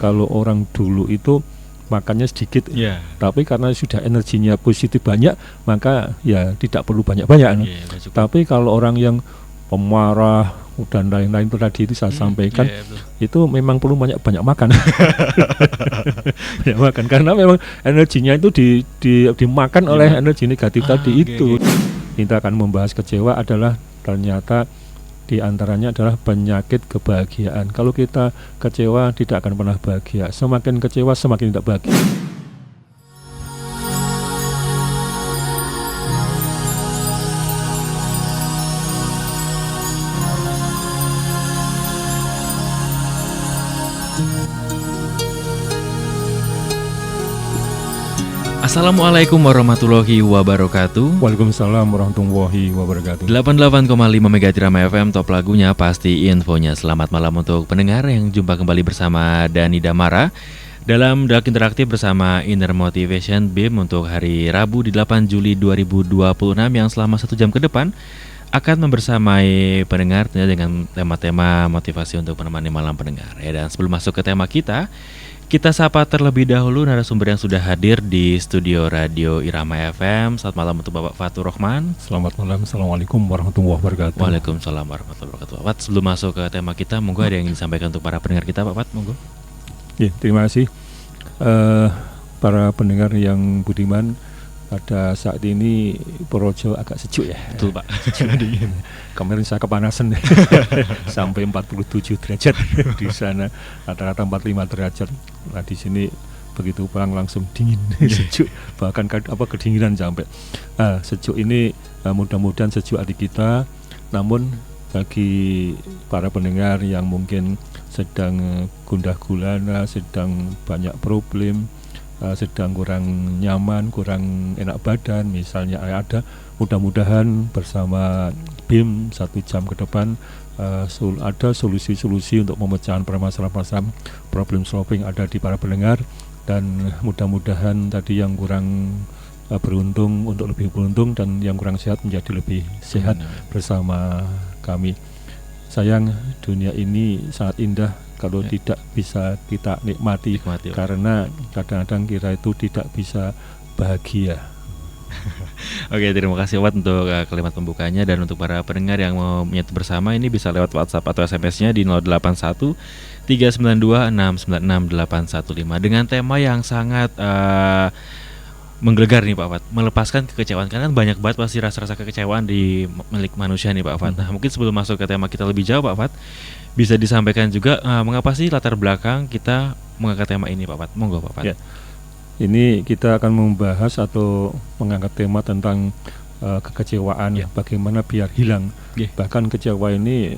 kalau orang dulu itu makannya sedikit, tapi karena sudah energinya positif banyak, maka ya tidak perlu banyak-banyak. Tapi kalau orang yang pemarah dan lain-lain tadi itu saya sampaikan, itu memang perlu banyak makan. Banyak makan karena memang energinya itu dimakan oleh energi negatif tadi itu. Kita akan membahas kecewa adalah ternyata di antaranya adalah penyakit kebahagiaan. Kalau kita kecewa tidak akan pernah bahagia. Semakin kecewa semakin tidak bahagia. Assalamualaikum warahmatullahi wabarakatuh. Waalaikumsalam warahmatullahi wabarakatuh. 88,5 Megatrama FM, top lagunya pasti infonya. Selamat malam untuk pendengar yang jumpa kembali bersama Dani Damara dalam Dialog Interaktif bersama Inner Motivation BIM untuk hari Rabu di 8 Juli 2026 yang selama 1 jam ke depan akan membersamai pendengar dengan tema-tema motivasi untuk menemani malam pendengar. Dan sebelum masuk ke tema kita sapa terlebih dahulu narasumber yang sudah hadir di studio Radio Irama FM. Selamat malam untuk Bapak Fatur Rahman. Selamat malam, Assalamualaikum warahmatullahi wabarakatuh. Waalaikumsalam warahmatullahi wabarakatuh. Pak, sebelum masuk ke tema kita, monggo ada yang ingin disampaikan untuk para pendengar kita, Pak Fat, monggo. Ya, terima kasih para pendengar yang budiman. Pada saat ini Purworejo agak sejuk ya. Betul Pak, sejuk dingin. Kemarin saya kepanasan sampai 47 derajat di sana, rata-rata 45 derajat. Nah di sini begitu pulang langsung dingin, sejuk, bahkan kedinginan sampai. Sejuk ini mudah-mudahan sejuk adik kita. Namun bagi para pendengar yang mungkin sedang gundah gulana, sedang banyak problem, sedang kurang nyaman, kurang enak badan misalnya ada, mudah-mudahan bersama BIM 1 jam ke depan ada solusi-solusi untuk memecahkan permasalahan-permasalahan, problem solving ada di para pendengar. Dan mudah-mudahan tadi yang kurang beruntung untuk lebih beruntung, dan yang kurang sehat menjadi lebih sehat bersama kami. Sayang dunia ini sangat indah kalau tidak bisa kita nikmati karena kadang-kadang kita itu tidak bisa bahagia. Oke, terima kasih Wat untuk kalimat pembukanya. Dan untuk para pendengar yang mau menyatu bersama ini bisa lewat WhatsApp atau SMS-nya di 081 392 696 815 dengan tema yang sangat menggelegar nih Pak Fat, melepaskan kekecewaan. Karena banyak banget pasti rasa-rasa kekecewaan di milik manusia nih Pak Fat. Nah, mungkin sebelum masuk ke tema kita lebih jauh Pak Fat, bisa disampaikan juga mengapa sih latar belakang kita mengangkat tema ini Pak Fat? Monggo Pak Fat. Ya. Ini kita akan membahas atau mengangkat tema tentang kekecewaan, bagaimana biar hilang. Bahkan kecewa ini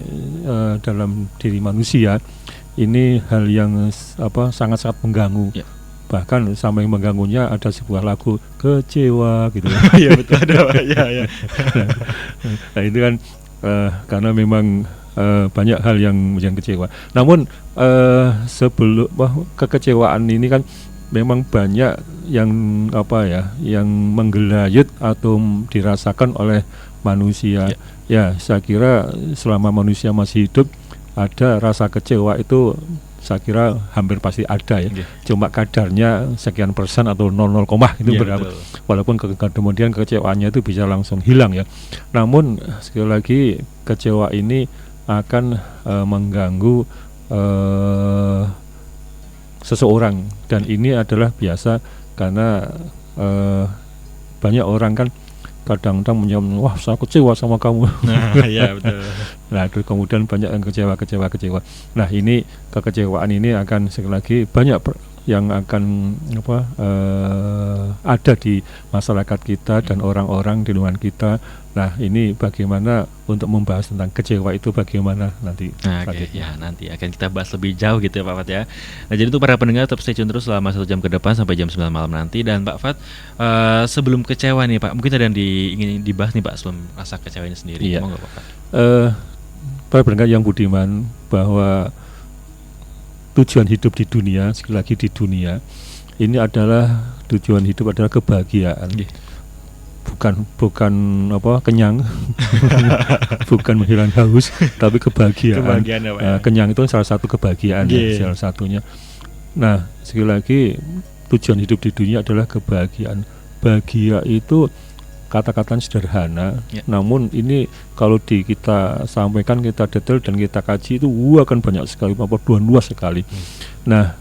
dalam diri manusia ini hal yang sangat-sangat mengganggu. Bahkan sampai mengganggunya ada sebuah lagu kecewa gitu. Iya betul ada Pak. Ya. Nah itu kan karena memang banyak hal yang menjadi kecewa. Namun sebelum kekecewaan ini kan memang banyak yang yang menggelayut atau dirasakan oleh manusia. Ya, saya kira selama manusia masih hidup ada rasa kecewa itu, saya kira hampir pasti ada ya. Cuma kadarnya sekian persen atau 00, itu berapa. Betul. Walaupun kemudian kecewaannya itu bisa langsung hilang ya. Namun sekali lagi kecewa ini akan mengganggu seseorang, dan ini adalah biasa karena banyak orang kan kadang-kadang menyebut, wah saya kecewa sama kamu. Nah, ya betul. Nah, kemudian banyak yang kecewa. Nah, ini kekecewaan ini akan sekali lagi banyak yang akan ada di masyarakat kita dan orang-orang di lingkungan kita. Nah, ini bagaimana untuk membahas tentang kecewa itu bagaimana nanti. Nanti akan kita bahas lebih jauh gitu ya Pak Fat ya. Nah, jadi untuk para pendengar tetap stay tune terus selama 1 jam ke depan sampai jam 9 malam nanti. Dan Pak Fat, sebelum kecewa nih Pak, mungkin ada yang ingin dibahas nih Pak sebelum rasa kecewa ini sendiri. Monggo Pak Fat. Para pendengar yang budiman, bahwa tujuan hidup di dunia, sekali lagi di dunia ini adalah tujuan hidup adalah kebahagiaan. Bukan kenyang, bukan menghilang haus, tapi kebahagiaan. Ya, Kenyang itu salah satu kebahagiaan, salah satunya. Nah, sekali lagi tujuan hidup di dunia adalah kebahagiaan. Bahagia itu kata-kata sederhana, namun ini kalau kita sampaikan, kita detail dan kita kaji itu akan banyak sekali, luas sekali. Nah,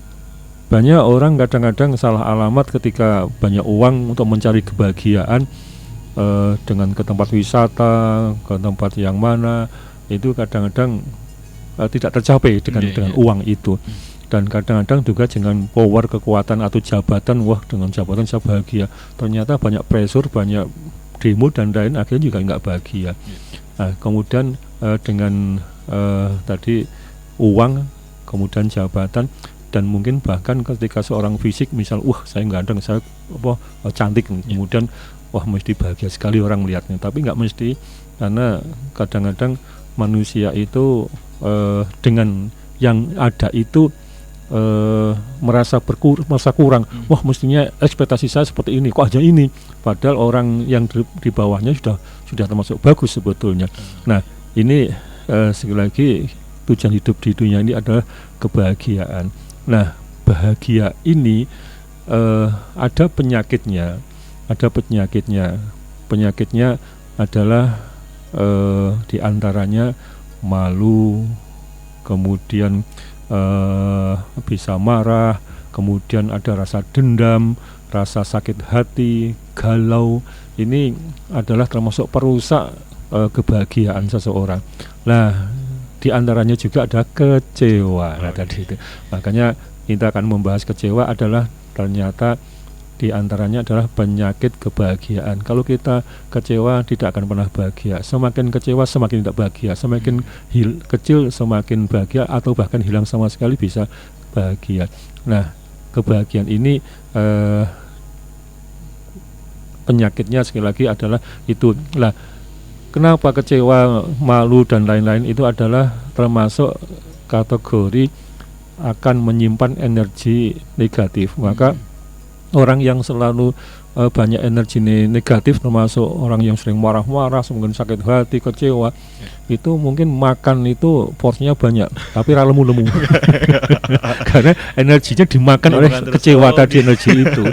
banyak orang kadang-kadang salah alamat ketika banyak uang untuk mencari kebahagiaan, dengan ke tempat wisata, ke tempat yang mana itu kadang-kadang tidak tercapai dengan uang itu. Dan kadang-kadang juga dengan power, kekuatan atau jabatan, dengan jabatan saya bahagia, ternyata banyak pressure, banyak demo dan lain, akhirnya juga nggak bahagia. Nah, kemudian dengan tadi uang, kemudian jabatan, dan mungkin bahkan ketika seorang fisik misal saya ganteng, saya cantik, kemudian mesti bahagia sekali orang melihatnya, tapi nggak mesti, karena kadang-kadang manusia itu dengan yang ada itu merasa kurang. Mestinya ekspektasi saya seperti ini, kok aja ini, padahal orang yang di bawahnya sudah termasuk bagus sebetulnya. Nah, ini sekali lagi tujuan hidup di dunia ini adalah kebahagiaan. Nah, bahagia ini ada penyakitnya. Penyakitnya adalah diantaranya malu, kemudian bisa marah, kemudian ada rasa dendam, rasa sakit hati, galau. Ini adalah termasuk perusak kebahagiaan seseorang. Nah, di antaranya juga ada kecewa. Tadi itu. Makanya kita akan membahas kecewa adalah ternyata di antaranya adalah penyakit kebahagiaan. Kalau kita kecewa tidak akan pernah bahagia. Semakin kecewa semakin tidak bahagia. Semakin kecil semakin bahagia, atau bahkan hilang sama sekali bisa bahagia. Nah, kebahagiaan ini penyakitnya sekali lagi adalah itu. Nah, kenapa kecewa, malu dan lain-lain itu adalah termasuk kategori akan menyimpan energi negatif. Maka orang yang selalu banyak energi negatif, termasuk orang yang sering marah-marah, mungkin sakit hati, kecewa, itu mungkin makan itu porsinya banyak, tapi lemu-lemu. Karena energinya dimakan oleh kecewa tadi, energi itu.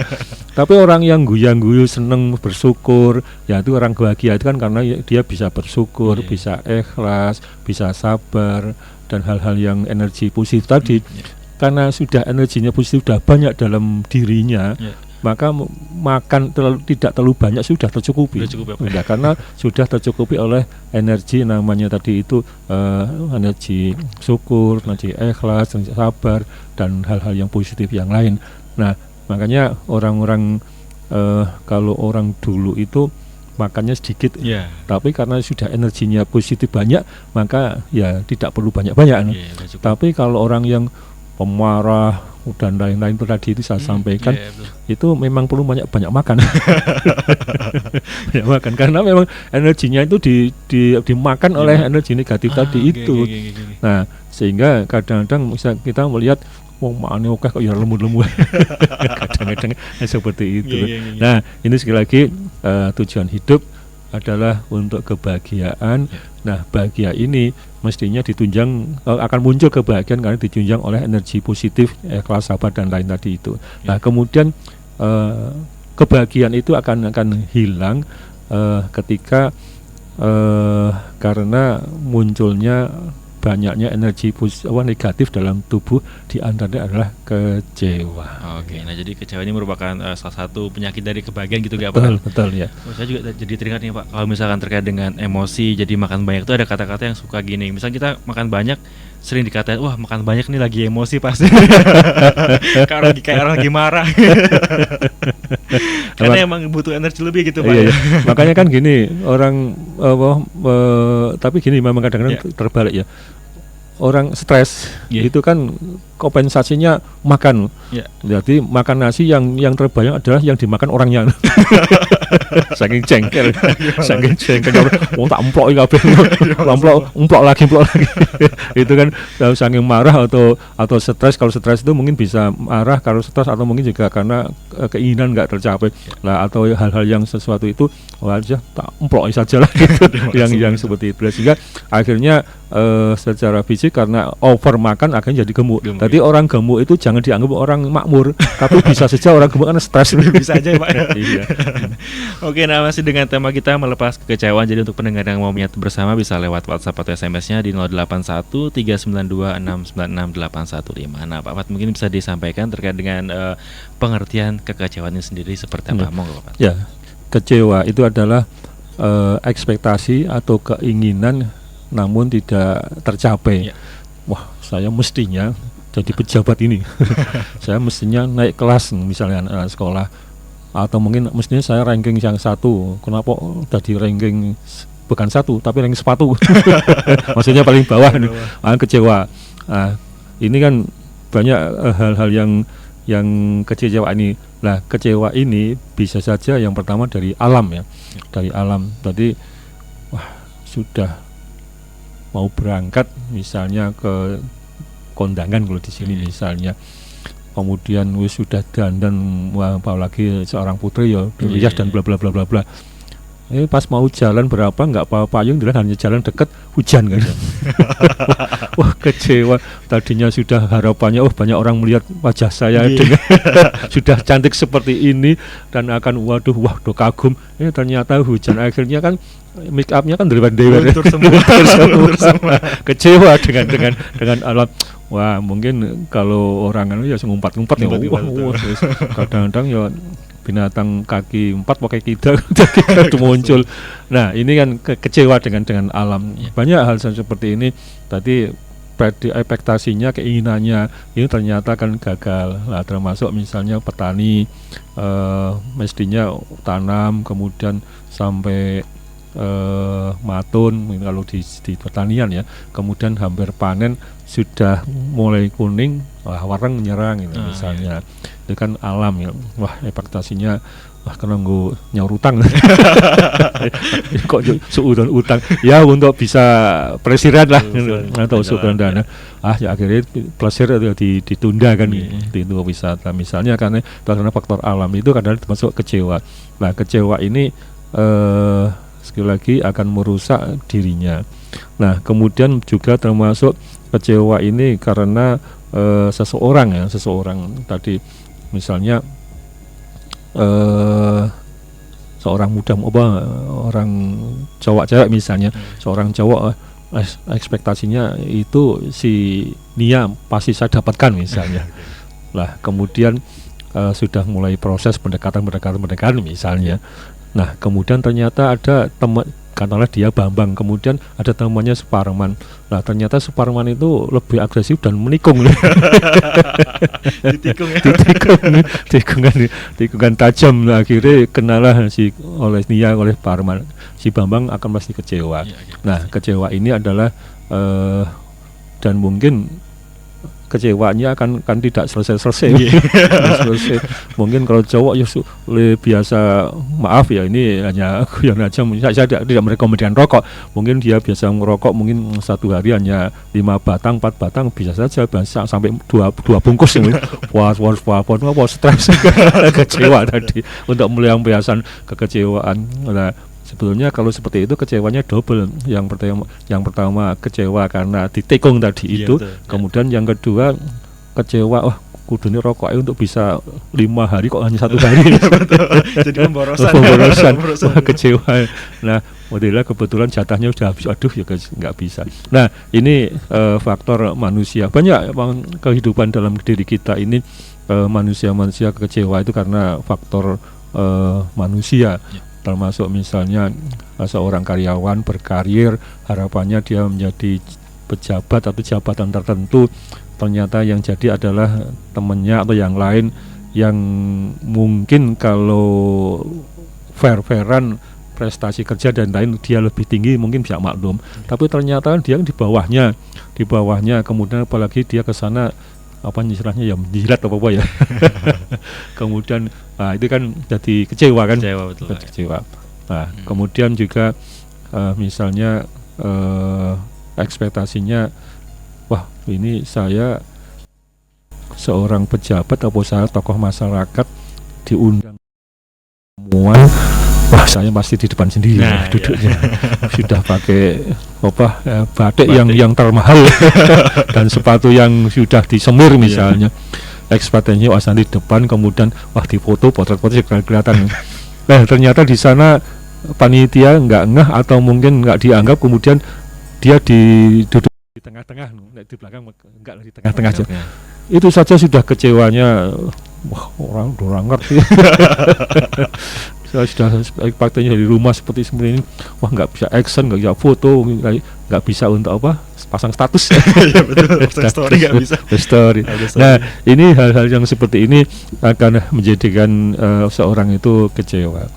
Tapi orang yang guyu-guyu, seneng, bersyukur, ya itu orang bahagia itu kan karena dia bisa bersyukur, bisa ikhlas, bisa sabar, dan hal-hal yang energi positif tadi. Karena sudah energinya positif, sudah banyak dalam dirinya, maka makan tidak terlalu banyak, sudah tercukupi. Karena sudah tercukupi oleh energi namanya tadi itu energi syukur, energi ikhlas, energi sabar, dan hal-hal yang positif yang lain. Nah, makanya orang-orang kalau orang dulu itu makannya sedikit, tapi karena sudah energinya positif banyak, maka ya tidak perlu banyak-banyak. Tapi kalau orang yang pemarah dan lain-lain tadi itu saya sampaikan, itu memang perlu banyak makan. Banyak makan, karena memang energinya itu dimakan oleh energi negatif tadi itu. Nah, sehingga kadang-kadang kita melihat makanya kok ya lemu-lemu. Kadang-kadang seperti itu. Nah, ini sekali lagi tujuan hidup adalah untuk kebahagiaan. Nah, bahagia ini mestinya ditunjang, akan muncul kebahagiaan karena ditunjang oleh energi positif, ikhlas, sabar dan lain tadi itu. Nah, kemudian kebahagiaan itu akan hilang ketika karena munculnya banyaknya energi negatif dalam tubuh, di antaranya adalah kecewa. Oke, nah jadi kecewa ini merupakan salah satu penyakit dari kebahagiaan gitu nggak Pak? Betul ya. Saya juga jadi teringat nih Pak, kalau misalkan terkait dengan emosi, jadi makan banyak itu ada kata-kata yang suka gini. Misal kita makan banyak, sering dikatain, wah makan banyak nih lagi emosi pasti. kayak orang lagi marah. Karena emang butuh energi lebih gitu Pak. Iya. Makanya kan gini, orang tapi gini memang kadang-kadang terbalik ya. Orang stres itu kan kompensasinya makan. Jadi makan nasi yang terbanyak adalah yang dimakan orangnya. Saking jengkel. Wong tak emplok kabeh. Emplok lagi. Itu kan saking marah atau stres. Kalau stres itu mungkin bisa marah kalau stres, atau mungkin juga karena keinginan enggak tercapai. Lah, atau hal-hal yang sesuatu itu aja tak emplok saja lah gitu. yang seperti itu. Sehingga akhirnya secara fisik karena over makan akhirnya jadi gemuk. Jadi orang gemuk itu jangan dianggap orang makmur, tapi bisa saja orang gemuk karena stres. Bisa aja ya, Pak. Iya. Oke, nah masih dengan tema kita melepas kekecewaan. Jadi untuk pendengar yang mau menyatu bersama bisa lewat WhatsApp atau SMS-nya di 081 392 696 815. Nah, Pak Fat mungkin bisa disampaikan terkait dengan pengertian kekecewaan ini sendiri seperti apa? Monggo, Pak. Ya, kecewa itu adalah ekspektasi atau keinginan namun tidak tercapai. Ya. Wah, saya mestinya jadi pejabat ini. Saya mestinya naik kelas misalnya sekolah, atau mungkin mestinya saya ranking yang 1. Kenapa jadi ranking bukan 1 tapi ranking sepatu? Maksudnya paling bawah nih. Kecewa. Nah, ini kan banyak hal-hal yang kecewa ini. Nah, kecewa ini bisa saja yang pertama dari alam ya. Dari alam. Tadi sudah mau berangkat misalnya ke kondangan kalau di sini misalnya, kemudian sudah dandan, apalagi seorang putri ya rias dan bla bla bla bla bla. Pas mau jalan berapa nggak bawa payung, hanya jalan deket hujan kan. Wah, kecewa. Tadinya sudah harapannya banyak orang melihat wajah saya dengan sudah cantik seperti ini dan akan wah kagum. Ternyata hujan, akhirnya kan make upnya kan dewa-dewa. Luntur semua. Kecewa dengan alam. Wah, mungkin kalau orang kan ya ngumpat-ngumpat ya. Kadang-kadang ya binatang kaki 4 pakai kita itu muncul. Nah, ini kan kecewa dengan alam. Banyak hal seperti ini. Tadi ekspektasinya, keinginannya ini ternyata kan gagal. Nah, termasuk misalnya petani mestinya tanam kemudian sampai matun kalau di pertanian ya, kemudian hampir panen sudah mulai kuning, warang menyerang gitu, misalnya. Itu kan alam ya. Wah, ekspektasinya kena nyaur utang. Kok seudon utang ya untuk bisa presiden lah atau sukan dana. Ya akhirnya plesir ditunda kan, itu wisata misalnya karena faktor alam itu kadang termasuk kecewa. Nah, kecewa ini sekali lagi akan merusak dirinya. Nah, kemudian juga termasuk kecewa ini karena seseorang tadi misalnya seorang muda, orang cowok cewek misalnya, seorang cowok ekspektasinya itu si Nia pasti saya dapatkan misalnya. Lah kemudian sudah mulai proses pendekatan misalnya. Nah, kemudian ternyata ada teman, katakanlah dia Bambang, kemudian ada temannya Suparman. Nah, ternyata Suparman itu lebih agresif dan menikung. Ditikung ya. Tikungan tajam. Nah, akhirnya kenalah oleh Parman. Si Bambang akan pasti kecewa. Nah, kecewa ini adalah dan mungkin kecewanya kan tidak selesai. Mungkin kalau cowok ya biasa, maaf ya, ini hanya aku yang aja, saya tidak merekomendasikan rokok. Mungkin dia biasa merokok, mungkin satu hari hanya 5 batang 4 batang, bisa saja sampai 2 bungkus. Wah, stres. Kecewa tadi untuk melampiaskan kekecewaan. Nah, sebetulnya kalau seperti itu kecewanya double. Yang pertama kecewa karena ditikung tadi itu, kemudian yang kedua kecewa, kudune rokoknya untuk bisa 5 hari kok hanya 1 hari. Jadi pemborosan. Kecewa. Nah, modelnya kebetulan jatahnya sudah habis, ya nggak bisa. Nah, ini faktor manusia. Banyak kehidupan dalam diri kita ini, manusia kecewa itu karena faktor manusia. Termasuk misalnya seorang karyawan berkarir, harapannya dia menjadi pejabat atau jabatan tertentu, ternyata yang jadi adalah temannya atau yang lain yang mungkin kalau fair-fairan prestasi kerja dan lain dia lebih tinggi, mungkin bisa maklum, tapi ternyata dia di bawahnya, kemudian apalagi dia ke sana istilahnya ya menjilat apa ya. Kemudian itu kan jadi kecewa kan. Kecewa. Nah, kemudian juga misalnya ekspektasinya, wah ini saya seorang pejabat atau saya tokoh masyarakat diundang semua, wah saya pasti di depan sendiri duduknya. Sudah pakai batik yang termahal dan sepatu yang sudah disemir misalnya. Ekspektasinya wah nanti di depan, kemudian wah difoto potret-potret kelihatan. Ternyata di sana panitia nggak ngeh atau mungkin nggak dianggap, kemudian dia duduk di tengah-tengah, di belakang enggak, di tengah-tengah aja. Itu saja sudah kecewanya. Wah, orang ngerti. Saya sudah ekspektasinya dari rumah seperti ini, wah nggak bisa action, nggak bisa foto, nggak bisa untuk pasang status. Ya betul, story nggak bisa. Story. Nah, ini hal-hal yang seperti ini akan menjadikan seorang itu kecewa.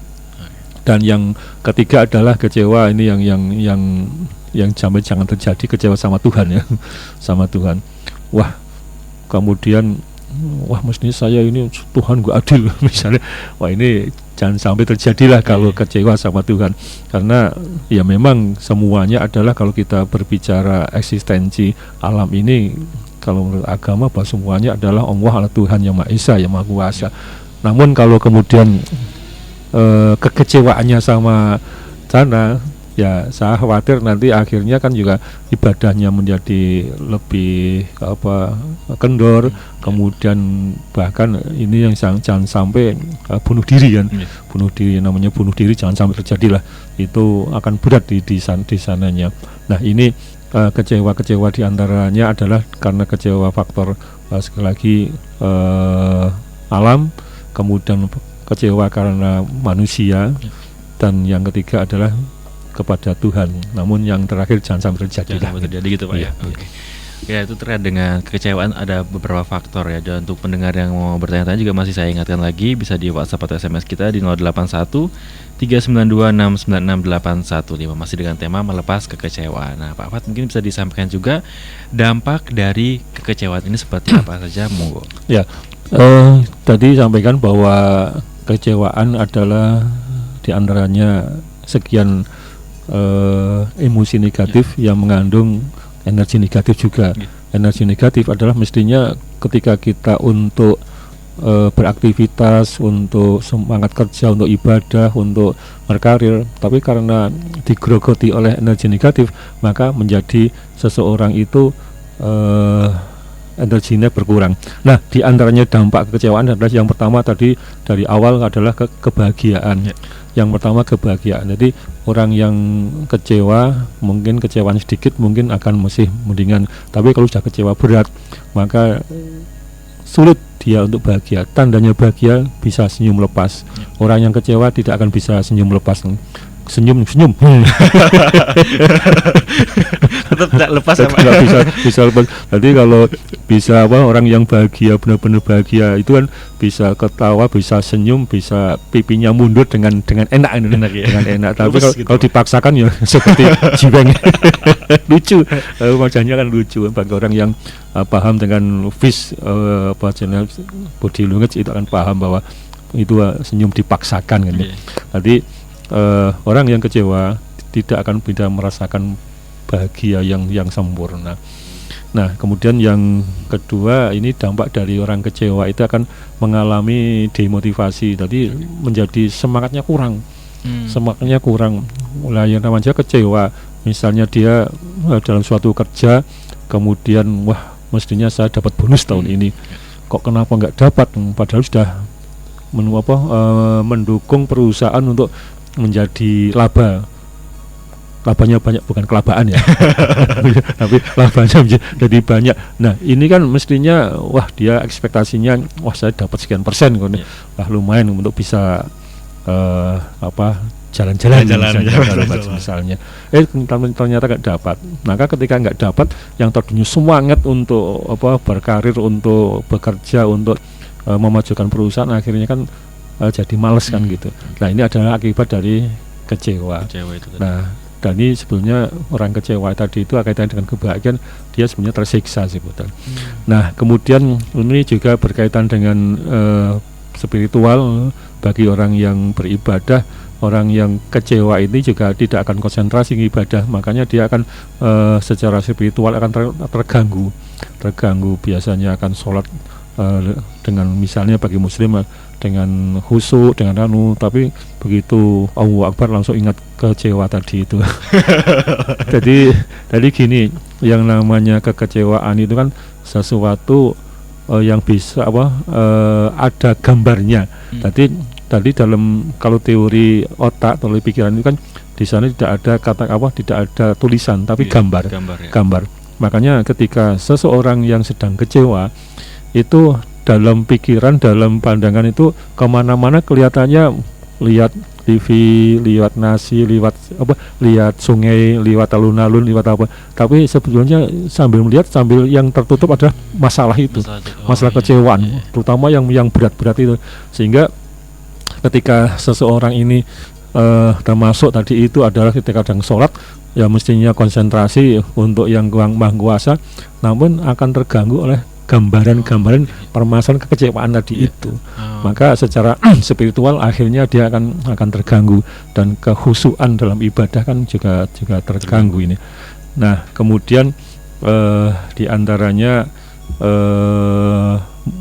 Dan yang ketiga adalah kecewa ini yang jangan terjadi, kecewa sama Tuhan ya, sama Tuhan. Wah, kemudian mestinya saya ini Tuhan gak adil misalnya. Wah, ini jangan sampai terjadilah kalau kecewa sama Tuhan, karena ya memang semuanya adalah, kalau kita berbicara eksistensi alam ini, kalau menurut agama bahwa semuanya adalah Allah Tuhan yang Maha Esa, yang Maha Kuasa. Namun kalau kemudian kekecewaannya sama sana, ya saya khawatir nanti akhirnya kan juga ibadahnya menjadi lebih kendor, kemudian bahkan ini yang jangan sampai bunuh diri kan. Bunuh diri, namanya bunuh diri jangan sampai terjadi lah, itu akan berat di sananya. Nah, ini kecewa diantaranya adalah karena kecewa faktor sekali lagi alam, kemudian kecewa karena manusia, dan yang ketiga adalah kepada Tuhan. Namun yang terakhir jangan sampai terjadi gitu Pak ya. Ya, itu terkait dengan kekecewaan ada beberapa faktor ya. Dan untuk pendengar yang mau bertanya-tanya juga masih saya ingatkan lagi, bisa di WhatsApp atau SMS kita di 081 392 696 815, masih dengan tema melepas kekecewaan. Nah, Pak Fat mungkin bisa disampaikan juga dampak dari kekecewaan ini seperti apa saja, monggo. Ya, tadi sampaikan bahwa kekecewaan adalah diantaranya sekian emosi negatif yang mengandung energi negatif juga. Energi negatif adalah mestinya ketika kita untuk beraktivitas, untuk semangat kerja, untuk ibadah, untuk berkarir, tapi karena digerogoti oleh energi negatif, maka menjadi seseorang itu energinya berkurang. Nah, di antaranya dampak kekecewaan adalah yang pertama tadi dari awal adalah kebahagiaan. Yang pertama kebahagiaan. Jadi orang yang kecewa, mungkin kecewaan sedikit mungkin akan masih mendingan, tapi kalau sudah kecewa berat maka sulit dia untuk bahagia. Tandanya bahagia bisa senyum lepas. Orang yang kecewa tidak akan bisa senyum lepas. Senyum tetap tidak lepas ya, bisa lepas. Jadi kalau bisa orang yang bahagia, benar-benar bahagia itu kan bisa ketawa, bisa senyum, bisa pipinya mundur dengan enak ya. Dengan enak. Tapi kalau dipaksakan ya seperti jiweng. Lucu, wajahnya kan lucu. Bagi orang yang paham dengan body language itu akan paham bahwa itu senyum dipaksakan kan. Jadi orang yang kecewa tidak akan bisa merasakan bahagia yang sempurna. Nah, kemudian yang kedua, ini dampak dari orang kecewa itu akan mengalami demotivasi. Jadi menjadi semangatnya kurang. Semangatnya kurang. Mulai yang namanya kecewa, misalnya dia dalam suatu kerja, kemudian wah mestinya saya dapat bonus tahun ini, kok kenapa nggak dapat, padahal sudah mendukung perusahaan untuk menjadi labanya banyak, bukan kelabaan ya tapi labanya jadi banyak. Nah, ini kan mestinya wah dia ekspektasinya wah saya dapat sekian persen kan. Wah lumayan untuk bisa jalan-jalan misalnya. Ternyata nggak dapat. Maka ketika nggak dapat, yang tadinya semangat untuk berkarir, untuk bekerja, untuk memajukan perusahaan, akhirnya kan jadi males kan gitu. Nah, ini adalah akibat dari kecewa itu tadi. Nah, dan ini sebetulnya orang kecewa tadi itu kaitan dengan kebahagiaan, dia sebenarnya tersiksa sebetulnya. Nah, kemudian ini juga berkaitan dengan spiritual. Bagi orang yang beribadah, orang yang kecewa ini juga tidak akan konsentrasi ibadah, makanya dia akan secara spiritual akan terganggu. Biasanya akan sholat dengan misalnya bagi muslim dengan khusyuk dengan tapi begitu Allahu Akbar langsung ingat kecewa tadi itu. jadi gini, yang namanya kekecewaan itu kan sesuatu yang bisa ada gambarnya. Tadi dalam kalau teori otak atau pikiran itu kan di sana tidak ada tidak ada tulisan tapi gambar. Makanya ketika seseorang yang sedang kecewa itu dalam pikiran, dalam pandangan itu kemana-mana kelihatannya lihat TV, lihat nasi, lihat sungai, lihat alun-alun, lihat apa. Tapi sebetulnya sambil melihat, sambil yang tertutup adalah masalah itu, masalah kecewaan, terutama yang berat-berat itu. Sehingga ketika seseorang ini termasuk tadi itu adalah ketika sedang sholat, ya mestinya konsentrasi untuk yang Maha Kuasa, namun akan terganggu oleh gambaran-gambaran permasalahan kekecewaan tadi itu. Maka secara spiritual akhirnya dia akan terganggu, dan kekhusyuan dalam ibadah kan juga terganggu ini. Nah, kemudian di antaranya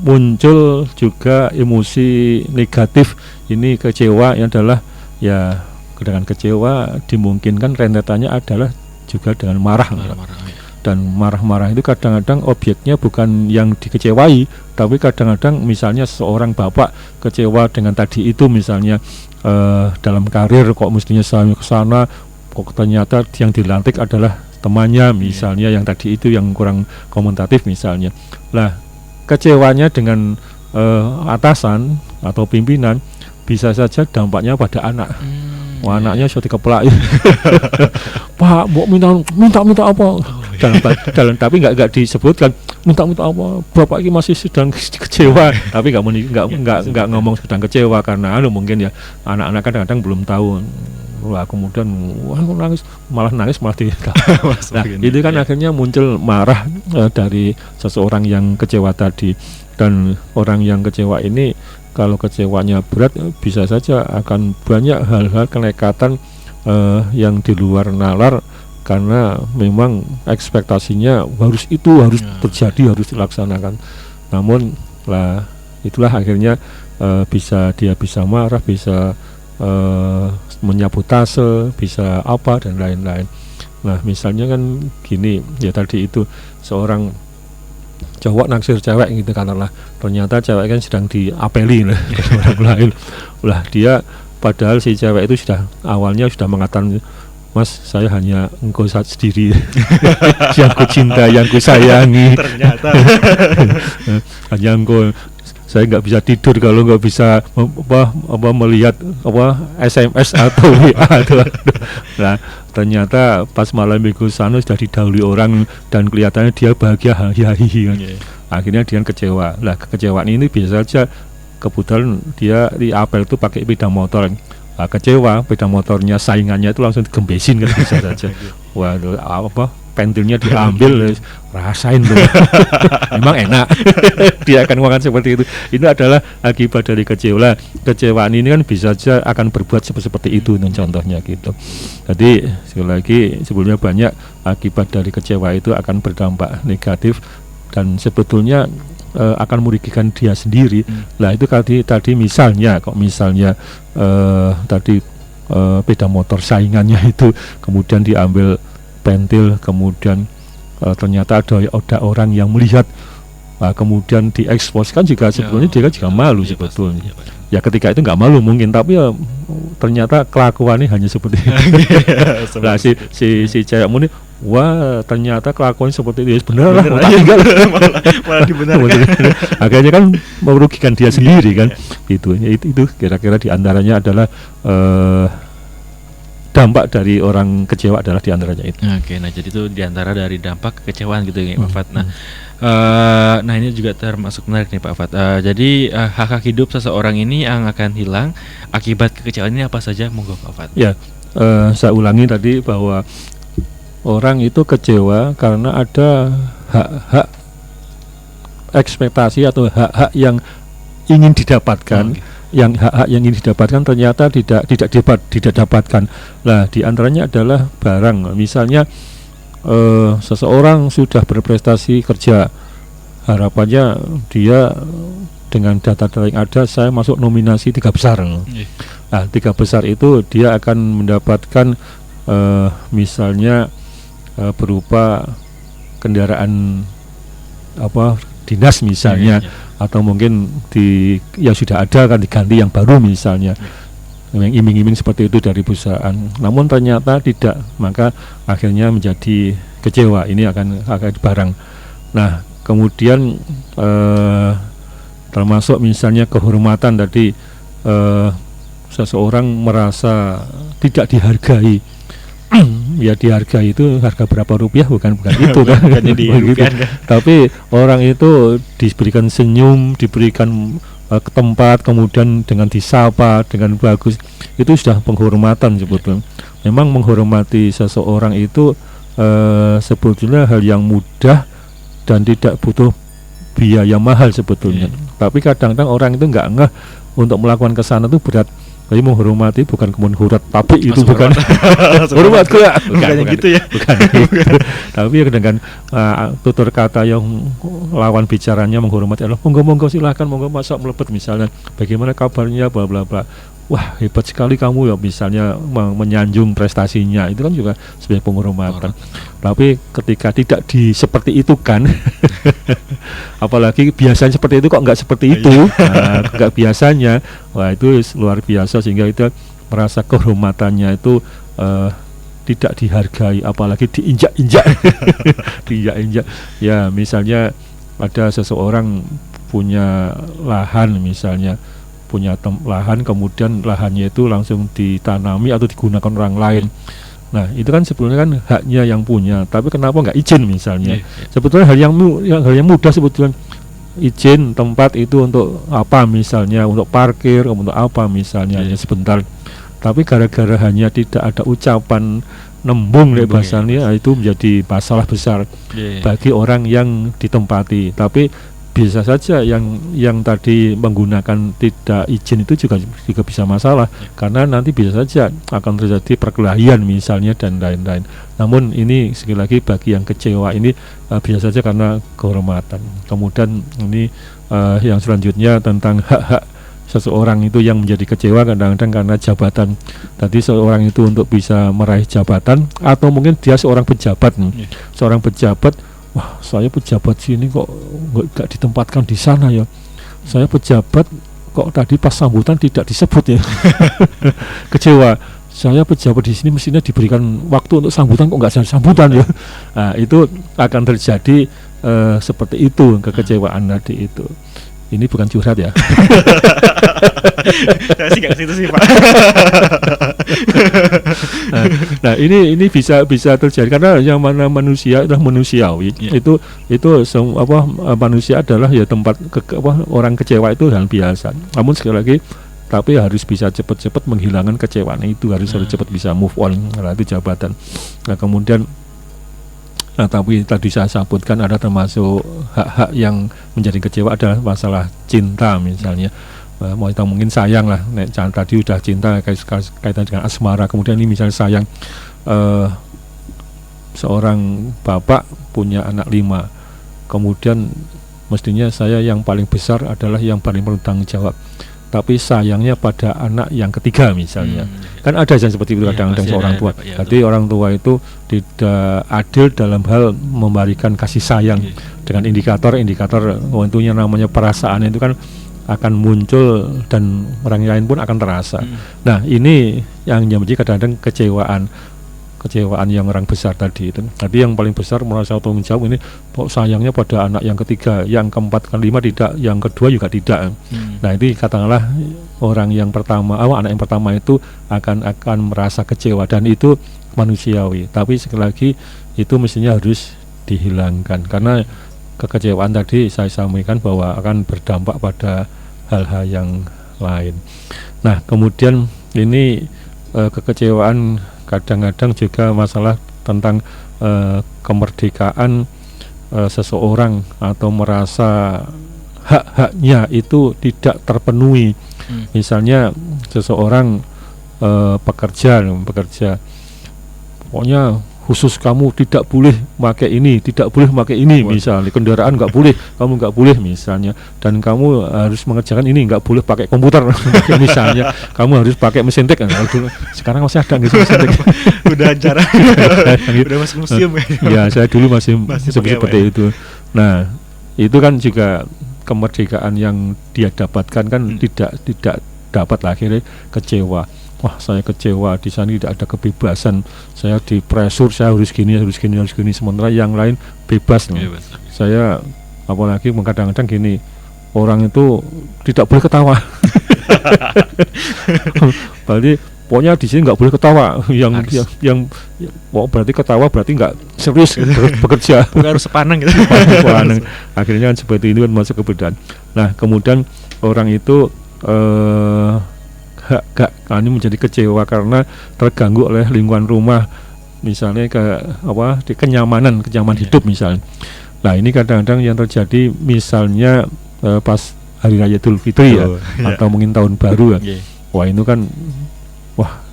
muncul juga emosi negatif. Ini kecewa adalah ya, dengan kecewa dimungkinkan rentetannya adalah juga dengan marah. Dan marah-marah itu kadang-kadang objeknya bukan yang dikecewai, tapi kadang-kadang misalnya seorang bapak kecewa dengan tadi itu, misalnya dalam karir kok mestinya saya ke sana, kok ternyata yang dilantik adalah temannya misalnya, yang tadi itu yang kurang komentatif misalnya. Lah, kecewanya dengan atasan atau pimpinan bisa saja dampaknya pada anak. Wah, anaknya sudah dikeplak. Pak, mau minta apa? Dalam tapi nggak disebutkan minta apa. Bapak ini masih sedang kecewa, tapi nggak ngomong sedang kecewa karena mungkin ya anak-anak kadang-kadang belum tahu. Wah, kemudian malah nangis nah, itu kan akhirnya muncul marah dari seseorang yang kecewa tadi. Dan orang yang kecewa ini kalau kecewanya berat bisa saja akan banyak hal-hal kenekatan yang di luar nalar, karena memang ekspektasinya harus terjadi, harus dilaksanakan. Namun itulah akhirnya dia bisa marah, bisa menyabotase, bisa apa dan lain-lain. Nah, misalnya kan gini ya, tadi itu seorang cowok naksir cewek gitu katakanlah, ternyata cewek kan sedang diapeli oleh orang lain. Lah, dia padahal si cewek itu awalnya sudah mengatakan, Mas, saya hanya engkau sendiri yang ku cinta, yang ku sayangi. Ternyata hanya engkau. Saya nggak bisa tidur kalau nggak bisa melihat SMS atau WA. Nah, ternyata pas malam minggu sana sudah didahului orang dan kelihatannya dia bahagia, akhirnya dia kecewa. Lah, kekecewaan ini bisa saja kebetulan dia di apel itu pakai sepeda motor. Kecewa, sepeda motornya saingannya itu langsung digembesin kan, bisa saja. Wah, pentilnya diambil, rasain loh. Memang enak. Dia akan ngomongkan seperti itu. Ini adalah akibat dari kecewa. Kecewaan ini kan bisa saja akan berbuat seperti itu, contohnya gitu. Jadi sekali lagi, sebetulnya banyak akibat dari kecewa itu akan berdampak negatif, dan sebetulnya akan merugikan dia sendiri. Lah, itu tadi misalnya tadi sepeda motor saingannya itu kemudian diambil pentil, kemudian ternyata ada orang yang melihat, kemudian diekspos, kan juga sebetulnya dia kan juga malu sebetulnya. Ya ketika itu nggak malu mungkin, tapi ya ternyata kelakuannya hanya seperti itu. Nah, si cewekmu ini, wah ternyata kelakuannya seperti itu, bener lah, malah dibenarkan. Akhirnya kan merugikan dia sendiri kan. Itu kira-kira diantaranya adalah dampak dari orang kecewa adalah diantaranya itu. Oke, nah jadi itu diantara dari dampak kekecewaan gitu ya Pak Fat. Nah ini juga termasuk menarik nih Pak Fat. Jadi hak-hak hidup seseorang ini yang akan hilang akibat kekecewaan ini apa saja? Monggo Pak Fat. Ya, saya ulangi tadi bahwa orang itu kecewa karena ada hak-hak ekspektasi atau hak-hak yang ingin didapatkan. Yang hak-hak yang ingin didapatkan ternyata tidak dapatkan. Lah, diantaranya adalah barang. Misalnya seseorang sudah berprestasi kerja, harapannya dia dengan data-data yang ada saya masuk nominasi 3 besar. Nah 3 besar itu dia akan mendapatkan misalnya berupa kendaraan dinas misalnya, atau mungkin yang sudah ada kan diganti yang baru misalnya, yang iming-iming seperti itu dari perusahaan. Namun ternyata tidak, maka akhirnya menjadi kecewa. Ini akan barang. Nah kemudian termasuk misalnya kehormatan tadi, seseorang merasa tidak dihargai. Ya dihargai itu harga berapa rupiah bukan itu kan, begitu. Tapi orang itu diberikan senyum, diberikan tempat, kemudian dengan disapa dengan bagus, itu sudah penghormatan sebetulnya. Memang menghormati seseorang itu sebetulnya hal yang mudah dan tidak butuh biaya mahal sebetulnya. Tapi kadang-kadang orang itu nggak ngeh untuk melakukan kesana itu berat. Jadi menghormati bukan kemudian hurat, tapi itu bukan hormat ke, bukan gitu ya. Bukan gitu. Tapi dengan tutur kata yang lawan bicaranya menghormati adalah monggo silakan, monggo masuk melebet misalnya. Bagaimana kabarnya bla bla bla. Wah hebat sekali kamu ya, misalnya menyanjung prestasinya, itu kan juga sebagai penghormatan. Tapi ketika tidak seperti itu kan apalagi biasanya seperti itu kok nggak seperti itu, nggak biasanya, wah itu luar biasa, sehingga itu merasa kehormatannya itu tidak dihargai, apalagi diinjak-injak. Diinjak-injak ya. Misalnya ada seseorang punya lahan misalnya, punya lahan, kemudian lahannya itu langsung ditanami atau digunakan orang lain. Nah itu kan sebetulnya kan haknya yang punya, tapi kenapa nggak izin misalnya? Sebetulnya hal yang mudah sebetulnya, izin tempat itu untuk apa misalnya, untuk parkir, untuk apa misalnya, hanya sebentar. Tapi gara-gara hanya tidak ada ucapan nembung dari bahasanya, itu menjadi masalah besar bagi orang yang ditempati. Tapi bisa saja yang tadi menggunakan tidak izin itu juga bisa masalah, karena nanti bisa saja akan terjadi perkelahian misalnya dan lain-lain. Namun ini sekali lagi bagi yang kecewa ini bisa saja karena kehormatan. Kemudian ini yang selanjutnya tentang hak-hak seseorang itu yang menjadi kecewa kadang-kadang karena jabatan. Tadi seorang itu untuk bisa meraih jabatan, atau mungkin dia seorang pejabat nih. Seorang pejabat, wah saya pejabat sini kok nggak ditempatkan di sana ya. Saya pejabat kok tadi pas sambutan tidak disebut ya. Kecewa. Saya pejabat di sini mestinya diberikan waktu untuk sambutan, kok nggak ada sambutan ya. Nah itu akan terjadi seperti itu, kekecewaan tadi itu. Ini bukan curhat ya. Saya sih nggak ke situ sih Pak. Nah ini bisa terjadi karena yang mana manusia adalah manusiawi. Itu manusia adalah ya tempat orang kecewa itu hal biasa. Namun sekali lagi, tapi harus bisa cepat-cepat menghilangkan kecewaan itu, harus cepat bisa move on. Nah itu jabatan. Nah kemudian tapi tadi saya sebutkan ada termasuk hak-hak yang menjadi kecewa, adalah masalah cinta misalnya. Mau kita mungkin sayang lah, tadi udah cinta kaitan dengan asmara, kemudian ini misalnya sayang. Seorang bapak punya anak 5, kemudian mestinya saya yang paling besar adalah yang paling bertanggung jawab, tapi sayangnya pada anak yang ketiga misalnya. Kan ada yang seperti itu kadang-kadang seorang tua. Jadi orang tua itu tidak adil dalam hal memberikan kasih sayang. Dengan indikator tentunya namanya perasaan itu kan akan muncul dan orang lain pun akan terasa. Nah ini yang menjadi kadang-kadang kecewaan yang orang besar tadi itu. Tadi yang paling besar merasa tanggung jawab, ini kok sayangnya pada anak yang ketiga, yang keempat, kelima tidak, yang kedua juga tidak. Nah ini katakanlah orang yang pertama, anak yang pertama itu akan merasa kecewa, dan itu manusiawi. Tapi sekali lagi itu mestinya harus dihilangkan, karena kekecewaan tadi saya sampaikan bahwa akan berdampak pada hal-hal yang lain. Nah kemudian ini kekecewaan kadang-kadang juga masalah tentang kemerdekaan seseorang, atau merasa hak-haknya itu tidak terpenuhi. Misalnya seseorang pekerja, pokoknya khusus kamu tidak boleh pakai ini, tidak boleh pakai ini, misalnya kendaraan nggak boleh, kamu nggak boleh misalnya, dan kamu harus mengerjakan ini nggak boleh pakai komputer misalnya, kamu harus pakai mesin tek. Sekarang masih ada nggak sih mesin tek? Udah acara, udah masuk museum ya. Saya dulu masih seperti itu. Nah, itu kan juga kemerdekaan yang dia dapatkan kan tidak dapat lah, akhirnya kecewa. Wah, saya kecewa, di sana tidak ada kebebasan, saya dipresur, saya harus gini, sementara yang lain bebas. Saya apalagi kadang-kadang gini, orang itu tidak boleh ketawa. Berarti pokoknya di sini nggak boleh ketawa, yang berarti ketawa berarti nggak serius bekerja. Bukan harus sepaneng gitu. Akhirnya kan seperti itu kan masuk kebudayaan. Nah, kemudian orang itu ini menjadi kecewa karena terganggu oleh lingkungan rumah, misalnya kenyamanan hidup misalnya. Nah, ini kadang-kadang yang terjadi misalnya pas hari raya Idul Fitri atau mungkin tahun baru ya. Wah, itu kan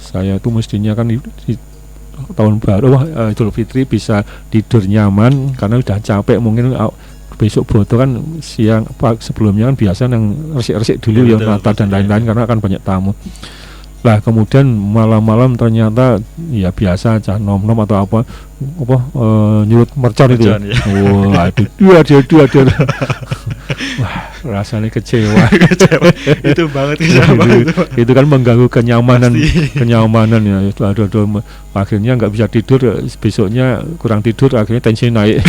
saya itu mestinya kan di tahun baru Idul Fitri bisa tidur nyaman karena udah capek, mungkin besok boto kan siang sebelumnya kan biasa yang resik-resik dulu ya, Natal dan lain-lain karena akan banyak tamu. Lah kemudian malam-malam ternyata ya biasa aja nom-nom atau apa nyulut mercon itu ya. Wah, aduh. Wah, rasanya kecewa. Itu banget kecewa. Itu kan mengganggu kenyamanan ya. Aduh, akhirnya nggak bisa tidur, besoknya kurang tidur, akhirnya tensi naik.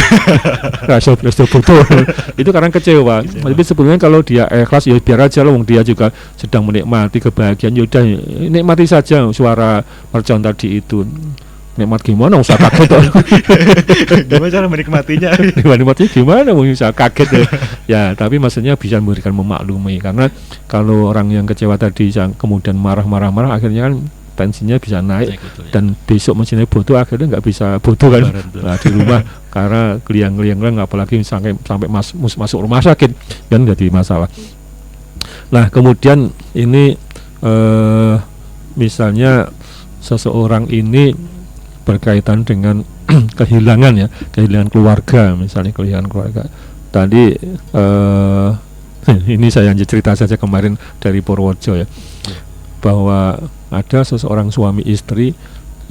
Rasa betul. Itu karena kecewa. Tapi sebetulnya kalau dia ikhlas ya biar aja loh, dia juga sedang menikmati kebahagiaan, ya udah nikmati saja suara mercon tadi itu. Nikmat gimana, usah kaget. Gimana cara menikmatinya? Menikmatinya gimana, usah kaget ya. Tapi maksudnya bisa memberikan memaklumi, karena kalau orang yang kecewa tadi kemudian marah, akhirnya kan tensinya bisa naik, dan besok mesinnya bodoh, akhirnya nggak bisa bodoh kan. Nah, di rumah karena keliang-keliang, apalagi sampai masuk rumah sakit kan jadi masalah. Nah, kemudian ini misalnya seseorang ini berkaitan dengan kehilangan keluarga, misalnya kehilangan keluarga. Tadi ini saya cerita saja kemarin dari Purworejo ya, bahwa ada seseorang suami istri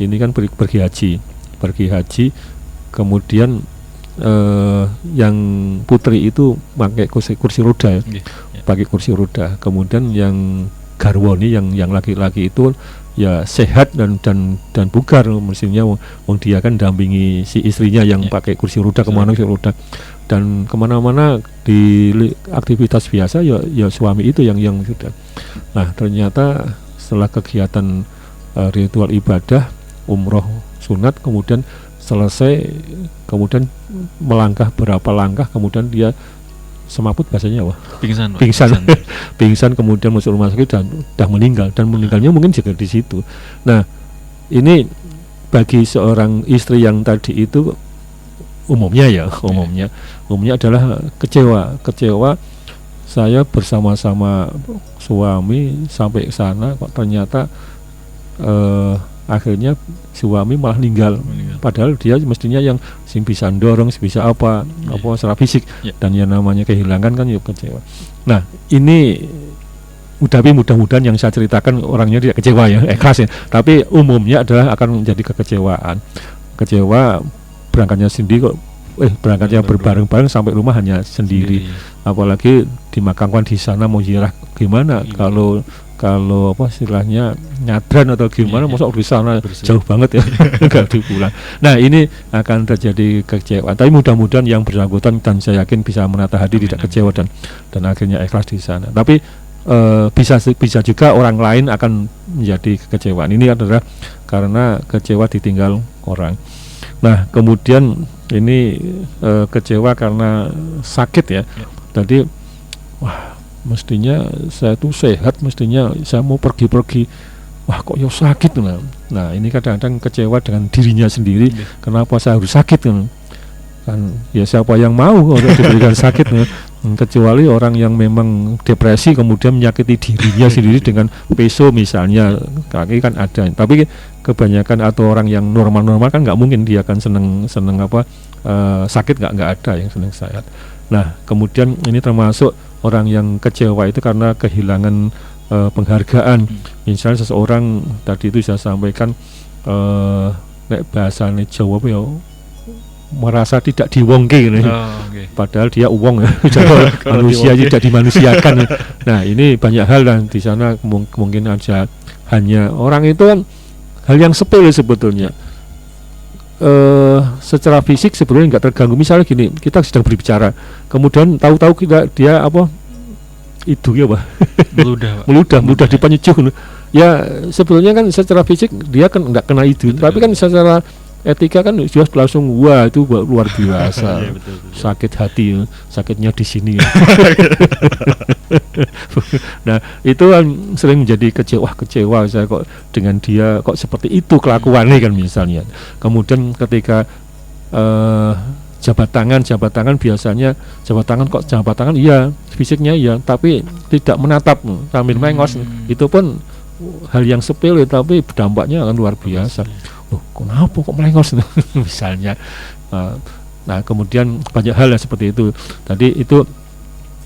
ini kan pergi haji, kemudian yang putri itu pakai kursi roda ya, pakai kursi roda, kemudian yang garwoni yang laki-laki itu ya sehat dan bugar, mestinya dia kan dampingi si istrinya yang pakai kursi roda kemana-mana di aktivitas biasa ya suami itu yang sudah. Nah, ternyata setelah kegiatan ritual ibadah umroh sunat, kemudian selesai, kemudian melangkah berapa langkah, kemudian dia semaput, bahasanya pingsan kemudian masuk rumah sakit dan sudah meninggal, dan meninggalnya mungkin juga di situ. Nah, ini bagi seorang istri yang tadi itu umumnya adalah kecewa. Saya bersama-sama suami sampai sana, kok ternyata akhirnya suami malah meninggal. Padahal dia mestinya yang bisa dorong, bisa apa secara fisik, dan yang namanya kehilangan kan ya kecewa. Nah, ini mudah-mudahan yang saya ceritakan orangnya tidak kecewa ya, ikhlas ya. Tapi umumnya adalah akan menjadi kecewa berangkatnya sendiri kok, berangkatnya berbareng-bareng sampai rumah hanya sendiri. Apalagi dimakamkan di sana, mau ziarah gimana kalau istilahnya nyadran atau gimana, masa di sana jauh banget ya, nggak dipulang. Nah, ini akan terjadi kekecewaan. Tapi mudah-mudahan yang bersangkutan, dan saya yakin bisa menata hati, tidak kecewa dan akhirnya ikhlas di sana. Tapi bisa juga orang lain akan menjadi kekecewaan. Ini adalah karena kecewa ditinggal orang. Nah, kemudian ini kecewa karena sakit ya. Tadi mestinya saya tuh sehat, mestinya saya mau pergi, wah kok ya sakit. Nah, ini kadang-kadang kecewa dengan dirinya sendiri, kenapa saya harus sakit kan ya siapa yang mau untuk diberikan sakit kecuali orang yang memang depresi kemudian menyakiti dirinya sendiri dengan peso misalnya, kaki kan ada. Tapi kebanyakan atau orang yang normal-normal kan nggak mungkin dia akan seneng sakit, nggak ada yang seneng sehat. Nah kemudian ini termasuk orang yang kecewa itu karena kehilangan penghargaan. Misalnya seseorang tadi itu saya sampaikan nek bahasane Jawa apa ya, merasa tidak diwongke padahal dia uwong ya. Manusia tidak dimanusiakan. Nah ini banyak hal dan di sana mungkin aja hanya orang itu kan hal yang sepele sebetulnya. Secara fisik sebenarnya nggak terganggu. Misalnya gini, kita sedang berbicara, kemudian tahu-tahu dia itu ya meludah dipenyejuh. Ya sebetulnya kan secara fisik dia kan nggak kena itu, tapi kan secara etika kan sudah langsung wah itu luar biasa. Betul. Sakit hati, sakitnya di sini. Nah itu kan sering menjadi kecewa saya kok dengan dia kok seperti itu kelakuannya kan misalnya. Kemudian ketika jabat tangan biasanya jabat tangan iya fisiknya iya tapi tidak menatap sambil mengos, itu pun hal yang sepele tapi dampaknya akan luar biasa. Kenapa kok melengos misalnya. Nah kemudian banyak hal yang seperti itu. Tadi itu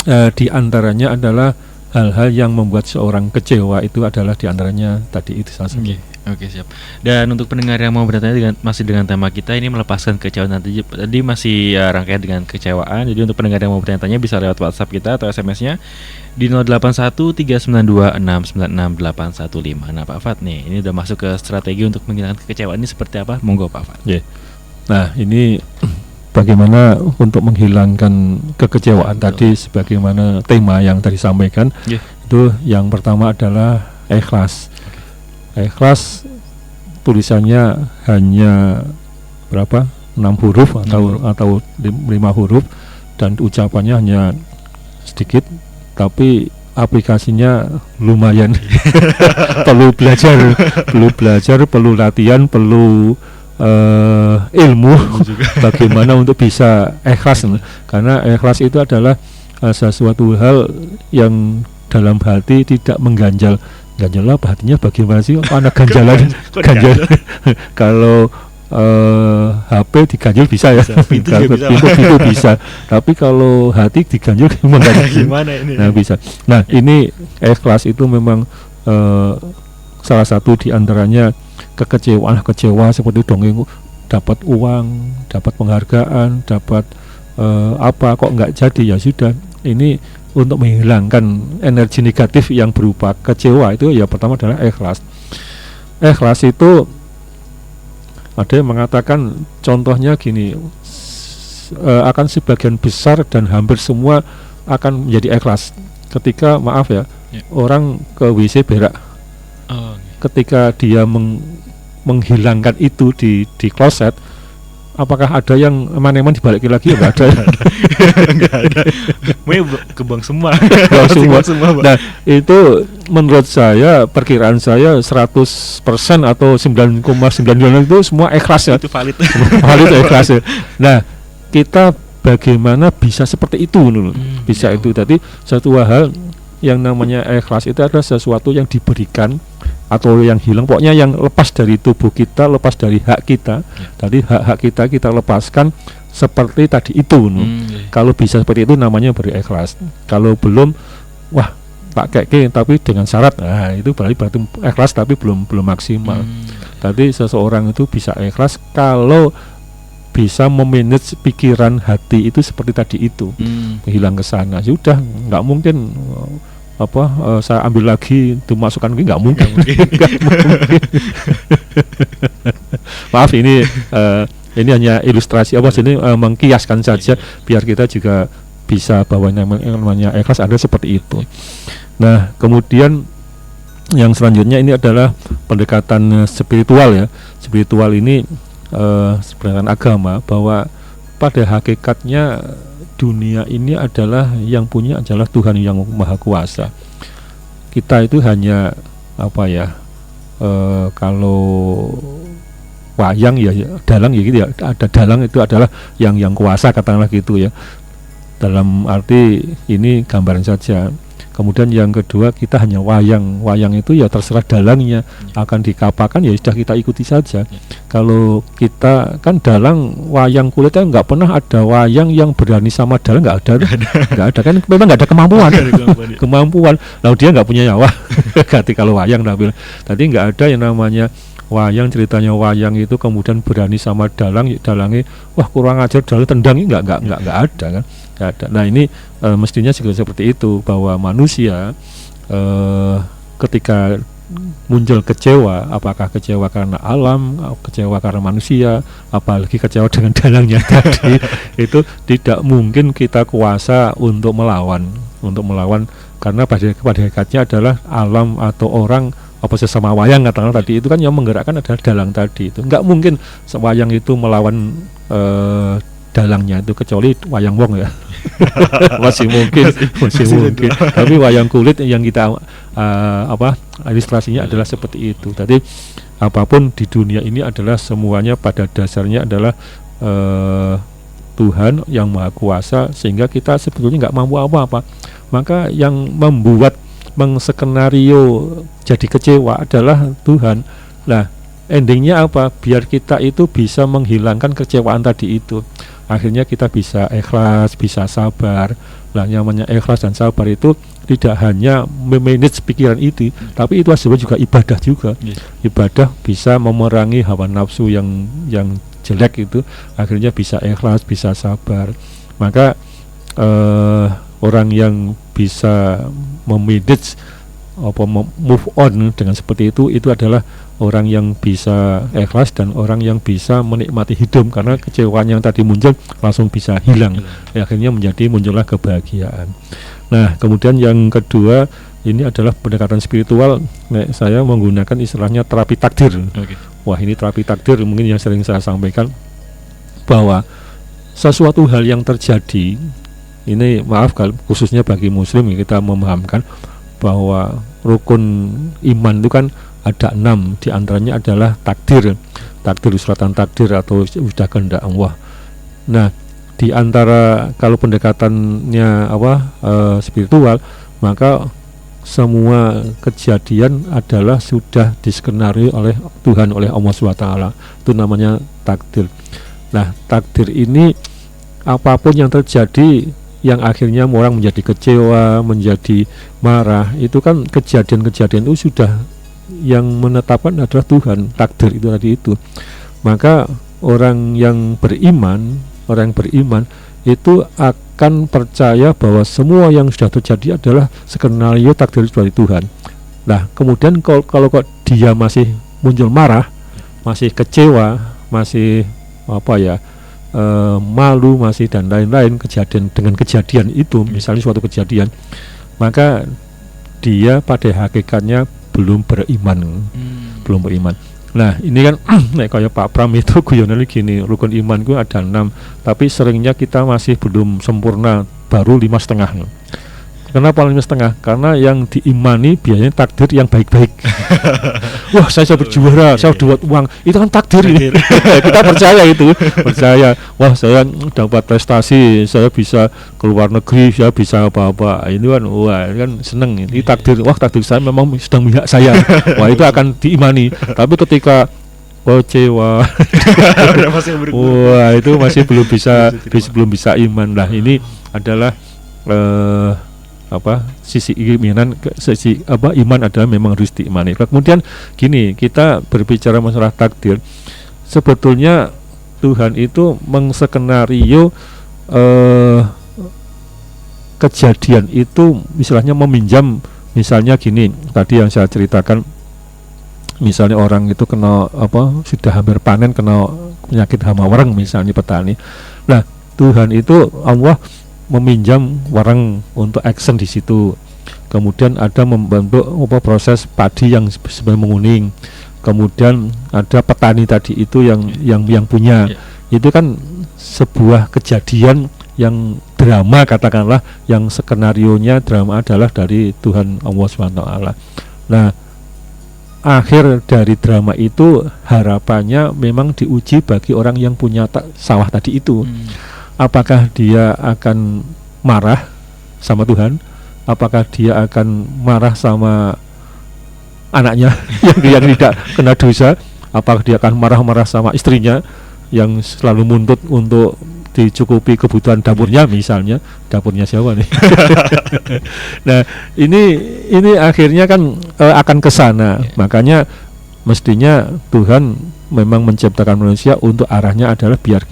diantaranya adalah hal-hal yang membuat seorang kecewa, itu adalah diantaranya tadi itu salah satu. Oke, siap. Dan untuk pendengar yang mau bertanya masih dengan tema kita ini melepaskan kecewaan tadi masih rangkaian dengan kecewaan. Jadi untuk pendengar yang mau bertanya bisa lewat WhatsApp kita atau SMS-nya di 081392696815. Nah Pak Fat nih, ini udah masuk ke strategi untuk menghilangkan kekecewaan ini seperti apa? Monggo Pak Fat. Nah ini bagaimana untuk menghilangkan kekecewaan tadi sebagaimana tema yang tadi sampaikan. Itu yang pertama adalah ikhlas. Ikhlas tulisannya hanya berapa? 6 huruf atau 5 huruf dan ucapannya hanya sedikit tapi aplikasinya lumayan. perlu belajar, perlu latihan, perlu ilmu bagaimana untuk bisa ikhlas. Karena ikhlas itu adalah sesuatu hal yang dalam hati tidak mengganjal. Ganjal apa hatinya bagaimana sih? Anak ganjalan. Kalau HP diganjil bisa ya. Pintu bisa. Tapi kalau hati diganjil gimana ini? Nah bisa. Nah ini ikhlas itu memang salah satu diantaranya kecewa seperti dongeng, dapat uang, dapat penghargaan, dapat apa kok nggak jadi, ya sudah. Ini untuk menghilangkan energi negatif yang berupa kecewa itu ya pertama adalah ikhlas. Ikhlas itu ada yang mengatakan contohnya gini, akan sebagian besar dan hampir semua akan menjadi ikhlas ketika orang ke WC berak. Ketika dia menghilangkan itu di kloset, apakah ada yang eman-eman dibalikin lagi? Enggak ada. Enggak ada. Kebang semua. Nah, itu menurut saya, perkiraan saya 100% atau 9,9 itu semua ikhlas ya. Itu valid. Valid ikhlas ya. Nah, kita bagaimana bisa seperti itu bisa itu tadi satu hal yang namanya ikhlas itu adalah sesuatu yang diberikan atau yang hilang, pokoknya yang lepas dari tubuh kita, lepas dari hak kita. Tadi hak kita lepaskan seperti tadi itu. Kalau bisa seperti itu namanya berikhlas. Kalau belum, wah tak kayak tapi dengan syarat, nah itu berarti ikhlas tapi belum maksimal. Tadi seseorang itu bisa ikhlas kalau bisa memanage pikiran hati itu seperti tadi itu, hilang ke sana. Sudah nggak mungkin saya ambil lagi itu masukkan lagi, nggak mungkin. Maaf ini hanya ilustrasi sini mengkiaskan saja biar kita juga bisa bahwa namanya ikhlas ada seperti itu. Nah kemudian yang selanjutnya ini adalah pendekatan spiritual ya. Spiritual ini pendekatan agama, bahwa pada hakikatnya dunia ini adalah yang punya adalah Tuhan yang Maha Kuasa. Kita itu hanya kalau wayang ya dalang ya gitu ya, ada dalang itu adalah yang kuasa, katakanlah gitu ya. Dalam arti ini gambaran saja. Kemudian yang kedua, kita hanya wayang. Wayang itu ya terserah dalangnya, akan dikapakan ya sudah kita ikuti saja. Kalau kita kan dalang wayang kulitnya nggak pernah ada wayang yang berani sama dalang, nggak ada kan, memang nggak ada kemampuan. Lalu dia nggak punya nyawa. Ganti kalau wayang tadi nggak ada yang namanya wayang. Ceritanya wayang itu kemudian berani sama dalangnya wah kurang ajar, dalang tendang, nggak ada kan. Nah ini mestinya juga seperti itu, bahwa manusia ketika muncul kecewa, apakah kecewa karena alam, kecewa karena manusia, apalagi kecewa dengan dalangnya tadi, itu tidak mungkin kita kuasa untuk melawan, karena pada hakikatnya adalah alam atau orang apa sesama wayang katakanlah tadi itu kan yang menggerakkan adalah dalang tadi itu. Nggak mungkin wayang itu melawan dalangnya itu, kecuali wayang wong ya. masih mungkin. Tapi wayang kulit yang kita ilustrasinya adalah seperti itu. Tadi apapun di dunia ini adalah semuanya pada dasarnya adalah Tuhan yang Maha Kuasa, sehingga kita sebetulnya nggak mampu apa-apa. Maka yang membuat mengskenario jadi kecewa adalah Tuhan. Nah, endingnya apa? Biar kita itu bisa menghilangkan kecewaan tadi itu. Akhirnya kita bisa ikhlas, bisa sabar. Nah, yang namanya ikhlas dan sabar itu tidak hanya memanage pikiran itu, tapi itu sebenarnya juga ibadah juga. Ibadah bisa memerangi hawa nafsu yang jelek itu, akhirnya bisa ikhlas, bisa sabar. Maka orang yang bisa memanage move on dengan seperti itu adalah orang yang bisa ikhlas dan orang yang bisa menikmati hidup, karena kecewaan yang tadi muncul langsung bisa hilang. Akhirnya muncullah kebahagiaan. Nah, kemudian yang kedua ini adalah pendekatan spiritual. Saya menggunakan istilahnya terapi takdir. Wah, ini terapi takdir mungkin yang sering saya sampaikan, bahwa sesuatu hal yang terjadi ini, maaf khususnya bagi muslim, kita memahamkan bahwa rukun iman itu kan ada 6, diantaranya adalah takdir, suratan takdir atau sudah kehendak Allah. Nah, di antara kalau pendekatannya spiritual, maka semua kejadian adalah sudah diskenario oleh Tuhan, oleh Allah SWT. Itu namanya takdir. Nah, takdir ini apapun yang terjadi yang akhirnya orang menjadi kecewa, menjadi marah, itu kan kejadian-kejadian itu sudah yang menetapkan adalah Tuhan, takdir itu tadi itu. Maka orang yang beriman itu akan percaya bahwa semua yang sudah terjadi adalah skenario takdir dari Tuhan. Nah, kemudian kalau dia masih muncul marah, masih kecewa, masih malu, masih dan lain-lain dengan kejadian itu, misalnya suatu kejadian, maka dia pada hakikatnya belum beriman. Nah, ini kan kayak Pak Pram itu guyonannya gini, rukun iman itu ada 6, tapi seringnya kita masih belum sempurna, baru 5,5. Kenapa 5,5? Karena yang diimani biasanya takdir yang baik-baik. Wah, saya berjuara, saya dapat uang, itu kan takdir. Kita percaya. Wah, saya dapat prestasi, saya bisa keluar negeri, saya bisa apa-apa. Ini kan, wah, ini kan seneng. Ini takdir. Wah, takdir saya memang sedang memihak saya. Wah, itu akan diimani. Tapi ketika kecewa, wah, itu masih belum bisa iman. Nah, ini adalah sisi iman adalah memang harus diimani. Kemudian gini, kita berbicara masalah takdir, sebetulnya Tuhan itu mengskenario kejadian itu, misalnya meminjam, misalnya gini, tadi yang saya ceritakan, misalnya orang itu kena sudah hampir panen, kena penyakit hama wareng, misalnya petani. Nah, Tuhan itu Allah meminjam wareng untuk action di situ. Kemudian ada membantu proses padi yang sebenarnya menguning. Kemudian ada petani tadi itu yang punya. Itu kan sebuah kejadian yang drama, katakanlah, yang skenarionya drama adalah dari Tuhan Allah SWT. Nah, akhir dari drama itu harapannya memang diuji bagi orang yang punya sawah tadi itu. Apakah dia akan marah sama Tuhan apakah dia akan marah sama anaknya yang tidak kena dosa, apakah dia akan marah-marah sama istrinya yang selalu menuntut untuk dicukupi kebutuhan dapurnya, misalnya dapurnya siapa nih? Nah, ini akhirnya kan akan ke sana. Makanya mestinya Tuhan memang menciptakan manusia untuk arahnya adalah biar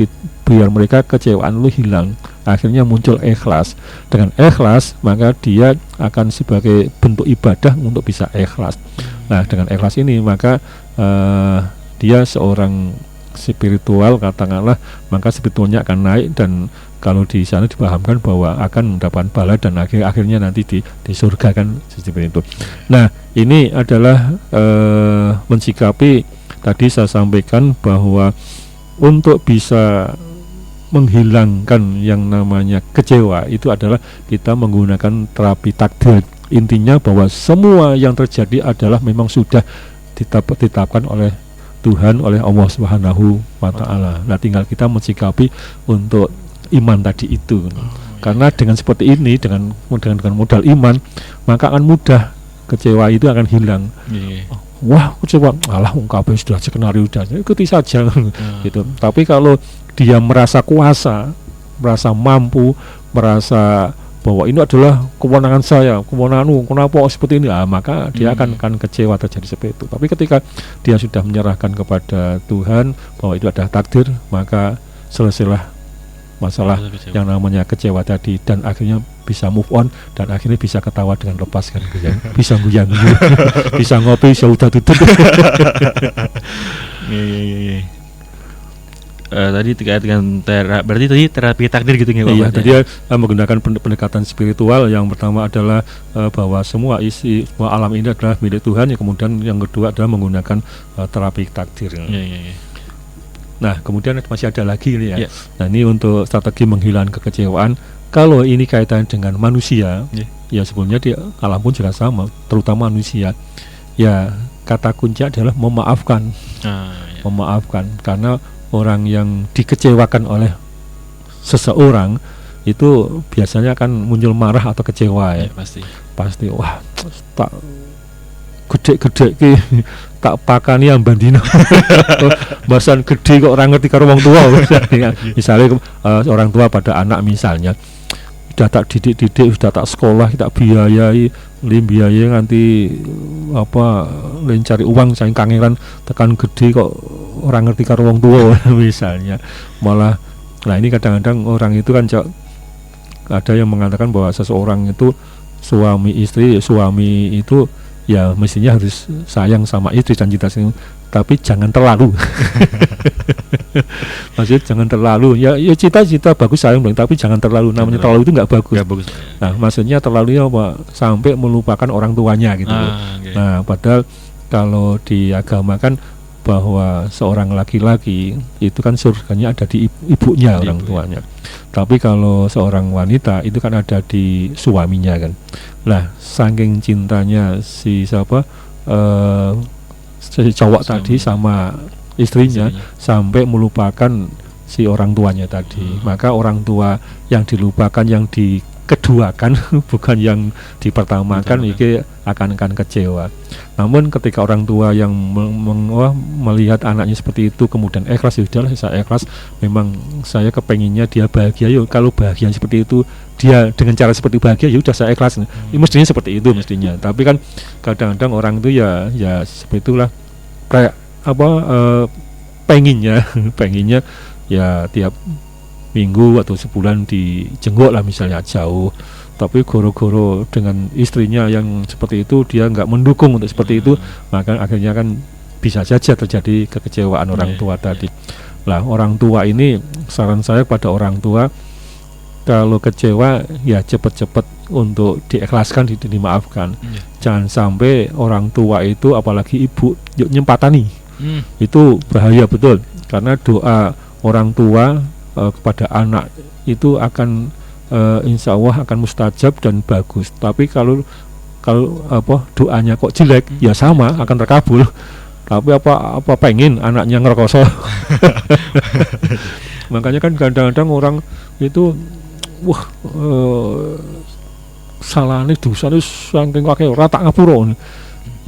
mereka kecewaan lu hilang. Akhirnya muncul ikhlas. Dengan ikhlas maka dia akan sebagai bentuk ibadah untuk bisa ikhlas. Nah, dengan ikhlas ini maka dia seorang spiritual, katakanlah, maka spiritualnya akan naik, dan kalau di sana dipahamkan bahwa akan mendapat bala dan akhirnya nanti di surga kan, seperti itu. Nah, ini adalah mensikapi tadi saya sampaikan bahwa untuk bisa menghilangkan yang namanya kecewa itu adalah kita menggunakan terapi takdir. Intinya bahwa semua yang terjadi adalah memang sudah ditetapkan oleh Tuhan, oleh Allah Subhanahu wa Ta'ala. Nah, tinggal kita mensikapi untuk iman tadi itu. Karena dengan seperti ini, dengan modal iman, maka akan mudah kecewa itu akan hilang. Wah, kecewa, alah kabeh sudah skenario sudah, ikuti saja gitu. Tapi kalau dia merasa kuasa, merasa mampu, merasa bahwa ini adalah kewenangan saya, kewenanganmu, kenapa seperti ini, maka dia akan kecewa terjadi seperti itu. Tapi ketika dia sudah menyerahkan kepada Tuhan bahwa itu adalah takdir, maka selesailah masalah yang namanya kecewa tadi, dan akhirnya bisa move on, dan akhirnya bisa ketawa dengan lepas kan, bisa guyang, bisa ngopi, bisa udah tutup. Tadi terkait dengan berarti tadi terapi takdir gitu nggak Pak? Iya, jadi menggunakan pendekatan spiritual. Yang pertama adalah bahwa semua alam ini adalah milik Tuhan. Yang kemudian yang kedua adalah menggunakan terapi takdir. Nah, kemudian masih ada lagi nih ya. Nah, ini untuk strategi menghilangkan kekecewaan. Kalau ini kaitan dengan manusia, ya sebelumnya di alam pun juga sama, terutama manusia. Ya, kata kunci adalah memaafkan. Memaafkan, karena orang yang dikecewakan oleh seseorang itu biasanya akan muncul marah atau kecewa ya. Pasti wah, tak gede-gede tak pakani ambandino. Bahasan gede kok orang ngerti karo wong tua. Misalnya orang tua pada anak misalnya sudah tak didik, sudah tak sekolah, tak biayai, biayai nganti cari uang saking kangeran, tekan gede kok orang ngerti karo wong tua misalnya. Malah, nah ini kadang-kadang orang itu kan ada yang mengatakan bahwa seseorang itu suami itu ya mestinya harus sayang sama istri dan cinta, tapi jangan terlalu. Maksudnya jangan terlalu, ya cita-cita bagus, sayang tapi jangan terlalu. Namanya terlalu itu nggak bagus. Nah, maksudnya terlalu apa, sampai melupakan orang tuanya gitu. Nah, padahal kalau di agama kan bahwa seorang laki-laki itu kan surganya ada di ibunya, orang tuanya. Tapi kalau seorang wanita itu kan ada di suaminya kan. Nah, saking cintanya si cowok tadi sama istrinya sampai melupakan si orang tuanya tadi. Maka orang tua yang dilupakan, yang dikeduakan bukan yang dipertamakan, ini akan kecewa. Namun ketika orang tua yang melihat anaknya seperti itu kemudian ikhlas, ya udahlah saya ikhlas, memang saya kepenginnya dia bahagia. Yuk, kalau bahagia seperti itu, dia dengan cara seperti bahagia, ya udah saya ikhlas. Mestinya seperti itu mestinya. Tapi kan kadang-kadang orang itu ya seperti itulah, kayak penginnya ya tiap minggu atau sebulan dijenguk lah misalnya jauh, tapi goro-goro dengan istrinya yang seperti itu dia nggak mendukung untuk seperti itu, maka akhirnya kan bisa saja terjadi kekecewaan orang tua tadi. Lah, orang tua ini, saran saya kepada orang tua, kalau kecewa ya cepat-cepat untuk diikhlaskan, dimaafkan. Jangan sampai orang tua itu, apalagi ibu, nyempatani. Itu bahaya betul, karena doa orang tua kepada anak itu akan insya Allah akan mustajab dan bagus. Tapi kalau doanya kok jelek, ya sama akan terkabul. Tapi apa pengen anaknya ngerekoso. Makanya kan kadang-kadang orang itu salahane dosane saking akeh ora tak ngapura.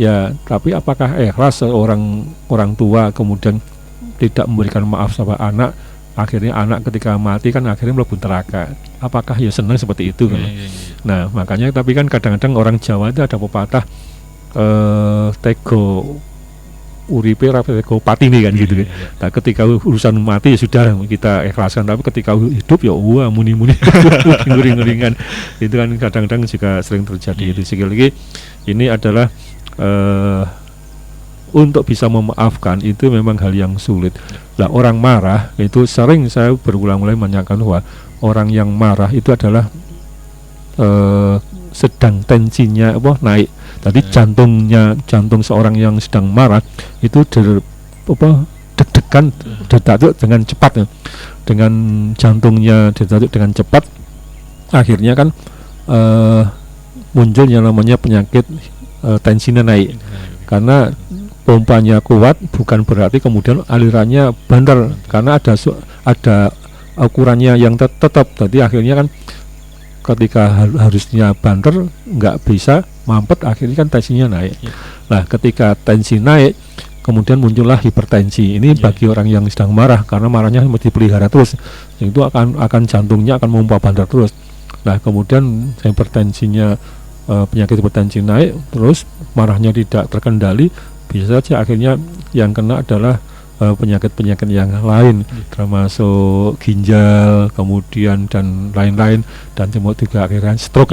Ya, tapi apakah ikhlas orang tua kemudian tidak memberikan maaf sama anak, akhirnya anak ketika mati kan akhirnya mlebu neraka. Apakah ya senang seperti itu kan? Nah, makanya tapi kan kadang-kadang orang Jawa itu ada pepatah tego uripe ra tego patine kan gitu kan. Nah, ketika urusan mati ya sudah kita ikhlaskan, tapi ketika hidup ya wah muni-muni ngering-ngeringan. Itu kan kadang-kadang juga sering terjadi itu. Sekali lagi ini adalah untuk bisa memaafkan itu memang hal yang sulit. Lah orang marah itu sering saya berulang-ulang menanyakan bahwa orang yang marah itu adalah sedang tensinya naik. Tadi jantung seorang yang sedang marah itu deg-degan detak dengan cepat ya. Dengan jantungnya detak dengan cepat, akhirnya kan muncul yang namanya penyakit tensinya naik. Karena pompanya kuat bukan berarti kemudian alirannya banter, karena ada ukurannya yang tetap. Jadi akhirnya kan ketika harusnya banter nggak bisa mampet, akhirnya kan tensinya naik. Nah, ketika tensi naik kemudian muncullah hipertensi. Ini bagi orang yang sedang marah, karena marahnya mesti dipelihara terus, itu akan jantungnya akan memompa banter terus. Nah, kemudian hipertensinya penyakit hipertensi naik, terus marahnya tidak terkendali, bisa saja akhirnya yang kena adalah penyakit-penyakit yang lain, termasuk ginjal, kemudian dan lain-lain, dan juga akhirnya stroke.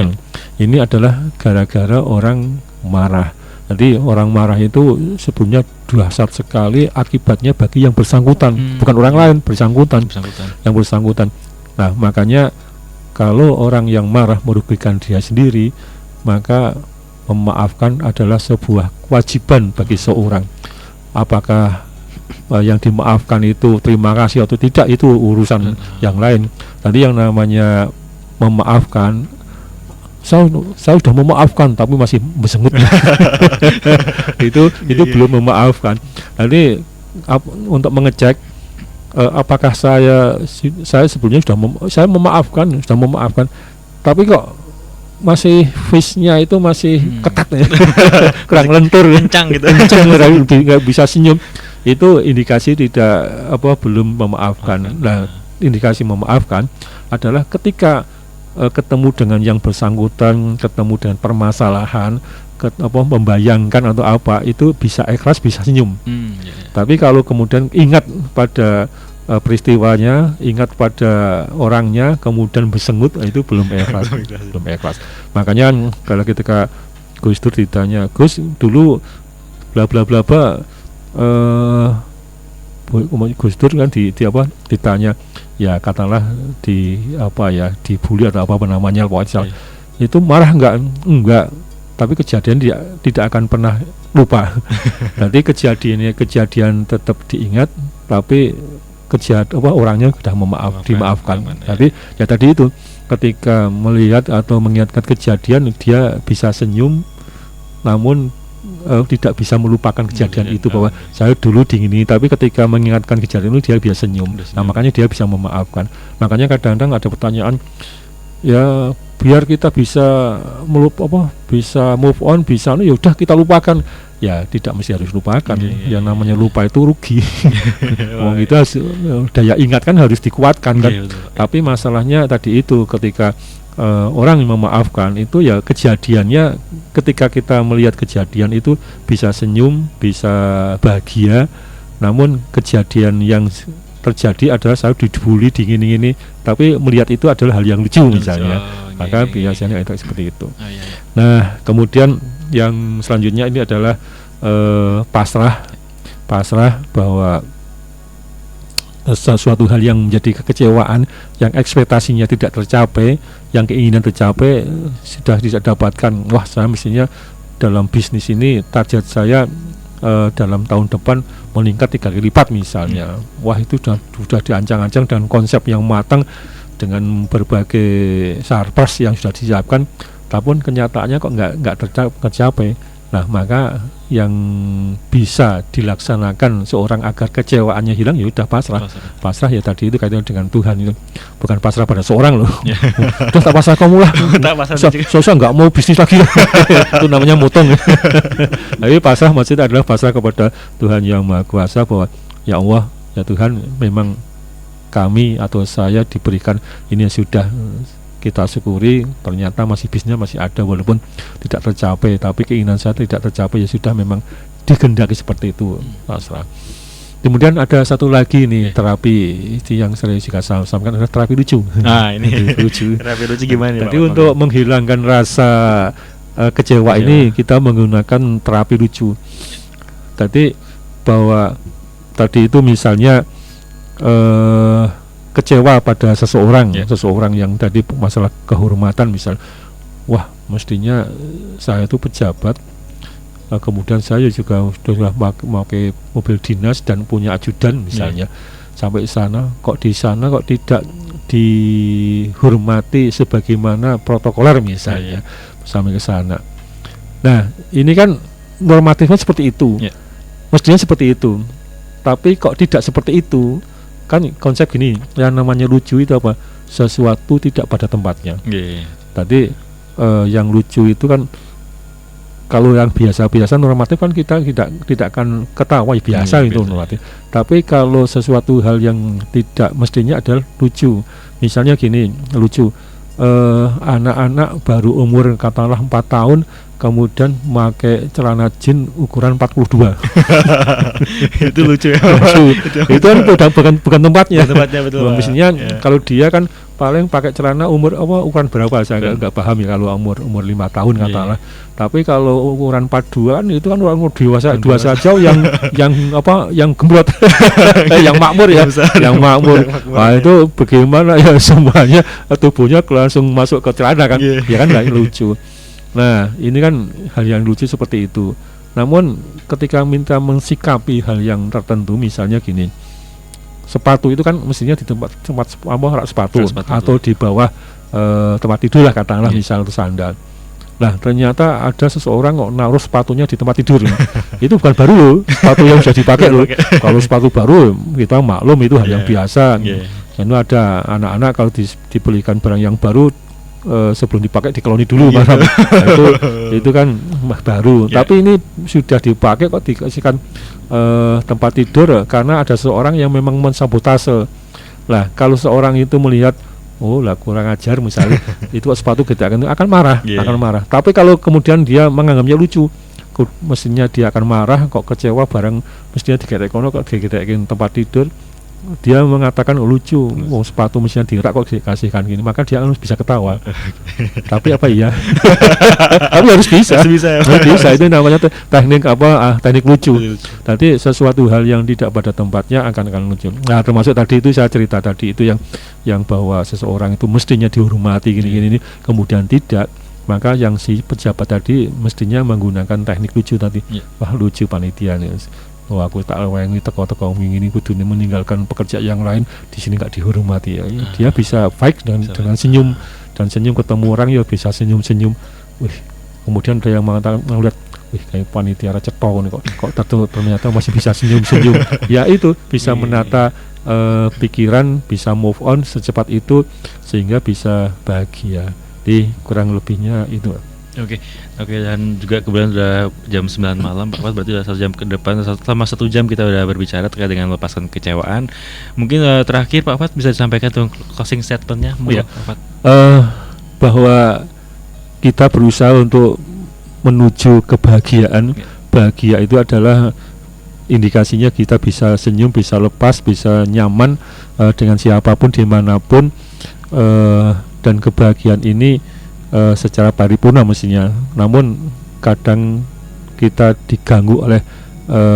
Ini adalah gara-gara orang marah. Jadi orang marah itu sebetulnya dahsyat sekali akibatnya bagi yang bersangkutan, bukan orang lain, bersangkutan. Yang bersangkutan. Nah, makanya kalau orang yang marah merugikan dia sendiri, maka memaafkan adalah sebuah kewajiban bagi seorang. Apakah yang dimaafkan itu terima kasih atau tidak, itu urusan yang lain. Tadi yang namanya memaafkan, saya sudah memaafkan tapi masih bersengut. itu belum memaafkan. Jadi untuk mengecek apakah saya sebelumnya sudah memaafkan, tapi kok masih face-nya itu masih ketat ya. Kurang lentur, kencang gitu. Nggak bisa senyum. Itu indikasi belum memaafkan. Nah, indikasi memaafkan adalah ketika ketemu dengan yang bersangkutan, ketemu dengan permasalahan, membayangkan atau apa, itu bisa ikhlas, bisa senyum. Tapi kalau kemudian ingat pada peristiwanya, ingat pada orangnya, kemudian bersengut, itu belum ikhlas. Belum ikhlas. Makanya kalau ketika Gus Dur ditanya, Gus dulu bla bla bla bla, Gus Dur kan ditanya, ya katakanlah dibully atau apa namanya, itu marah enggak, tapi kejadian dia tidak akan pernah lupa. Nanti kejadian tetap diingat, tapi orangnya sudah dimaafkan. Jadi ya tadi itu, ketika melihat atau mengingatkan kejadian dia bisa senyum, namun tidak bisa melupakan kejadian itu, bahwa saya dulu dingin, tapi ketika mengingatkan kejadian itu dia bisa senyum. Nah, makanya dia bisa memaafkan. Makanya kadang-kadang ada pertanyaan, ya biar kita bisa move on, bisa ya udah kita lupakan. Ya tidak mesti harus lupakan. Yang namanya lupa itu rugi. Wong itu daya ingat kan harus dikuatkan kan. Tapi masalahnya tadi itu, ketika orang yang memaafkan itu ya kejadiannya, ketika kita melihat kejadian itu bisa senyum, bisa bahagia, namun kejadian yang terjadi adalah saya dibully dingin ini, tapi melihat itu adalah hal yang lucu misalnya, maka biasanya itu seperti itu. Nah, kemudian yang selanjutnya ini adalah pasrah bahwa sesuatu hal yang menjadi kekecewaan, yang ekspektasinya tidak tercapai, yang keinginan tercapai sudah tidak dapatkan. Wah, saya mestinya dalam bisnis ini target saya dalam tahun depan meningkat 3 kali lipat misalnya. Wah, itu sudah diancang-ancang dengan konsep yang matang, dengan berbagai surprise yang sudah disiapkan, tapi kenyataannya kok nggak tercapai. Nah, maka yang bisa dilaksanakan seorang agar kecewaannya hilang ya udah pasrah. Pasrah ya tadi itu kaitannya dengan Tuhan itu. Bukan pasrah pada seorang loh. Udah tak pasrah kamu lah. Saya nggak mau bisnis lagi. Itu namanya motong. Tapi pasrah maksudnya adalah pasrah kepada Tuhan yang Maha Kuasa, bahwa ya Allah, ya Tuhan, memang kami atau saya diberikan ini yang sudah kita syukuri, ternyata masih bisnisnya masih ada walaupun tidak tercapai, tapi keinginan saya tidak tercapai, ya sudah, memang digendaki seperti itu, pasrah. Kemudian ada satu lagi nih terapi yang sering juga sampaikan adalah terapi lucu. Nah, ini lucu. Terapi lucu gimana nih, Jadi untuk menghilangkan rasa kecewa ini kita menggunakan terapi lucu. Tadi bahwa tadi itu misalnya kecewa pada seseorang yang tadi masalah kehormatan, misal, wah mestinya saya itu pejabat, kemudian saya juga sudah memakai mobil dinas dan punya ajudan misalnya, sampai sana kok tidak dihormati sebagaimana protokoler misalnya, sampai ke sana. Nah, ini kan normatifnya seperti itu, mestinya seperti itu, tapi kok tidak seperti itu. Kan konsep gini, yang namanya lucu itu apa? Sesuatu tidak pada tempatnya. Tadi yang lucu itu kan, kalau yang biasa-biasa normatif kan kita tidak akan ketawa, biasa itu normatif. Tapi kalau sesuatu hal yang tidak mestinya adalah lucu. Misalnya gini, lucu, anak-anak baru umur katakanlah 4 tahun kemudian pakai celana jin ukuran 42. Itu lucu ya. Itu kan bukan tempatnya. Betul. Mestinya kalau dia kan paling pakai celana ukuran berapa, saya enggak paham ya, kalau umur 5 tahun katakanlah. Tapi kalau ukuran 42 kan itu kan orang dewasa jauh yang gembrot. Yang makmur ya, yang makmur. Nah, itu bagaimana ya, semuanya tubuhnya langsung masuk ke celana kan. Ya kan enggak lucu. Nah, ini kan hal yang lucu seperti itu. Namun ketika minta mensikapi hal yang tertentu, misalnya gini, sepatu itu kan mestinya di tempat sepatu atau di bawah tempat tidur lah katakanlah, misal itu sandal. Nah, ternyata ada seseorang kok naruh sepatunya di tempat tidur. Itu bukan baru loh, sepatu yang sudah dipakai loh. Kalau sepatu baru kita maklum itu hal yang biasa. Itu ada anak-anak kalau dibelikan barang yang baru, sebelum dipakai dikeloni dulu, nah, itu kan baru. Tapi ini sudah dipakai kok dikasihkan tempat tidur, karena ada seorang yang memang mensabotase. Lah, kalau seorang itu melihat, oh lah kurang ajar misalnya, itu sepatu kita akan marah, akan marah. Tapi kalau kemudian dia menganggapnya lucu, mestinya dia akan marah, kok kecewa barang mestinya digetek-kono kok digetekin tempat tidur. Dia mengatakan lucu, sepatu mestinya dirak kok dikasihkan gini, maka dia harus bisa ketawa. Tapi apa iya? Tapi harus bisa. Bisa, itu namanya teknik lucu. Tadi sesuatu hal yang tidak pada tempatnya akan lucu. Nah, termasuk tadi itu saya cerita tadi itu yang bahwa seseorang itu mestinya dihormati gini, kemudian tidak, maka yang si pejabat tadi mestinya menggunakan teknik lucu tadi. Wah, lucu panitia nih. Oh, aku tak lawangi teko-teko ngini kudu meninggalkan pekerja yang lain, di sini nggak dihormati ya. Dia bisa fight dengan senyum, dan senyum ketemu orang ya bisa senyum. Wih, kemudian ada yang melihat, wih kayak panitia cetok nih kok ternyata masih bisa senyum. Ya itu bisa menata pikiran, bisa move on secepat itu sehingga bisa bahagia. Di kurang lebihnya itu. Oke, dan juga kemudian sudah jam 9 malam, Pak Ahmad, berarti sudah 1 jam ke depan, selama 1 jam kita sudah berbicara terkait dengan melepaskan kecewaan. Mungkin terakhir Pak Ahmad bisa disampaikan tuh closing statement-nya, Pak Ahmad. Bahwa kita berusaha untuk menuju kebahagiaan. Bahagia itu adalah indikasinya kita bisa senyum, bisa lepas, bisa nyaman dengan siapapun, dimanapun, dan kebahagiaan ini secara paripurna mestinya. Namun kadang kita diganggu oleh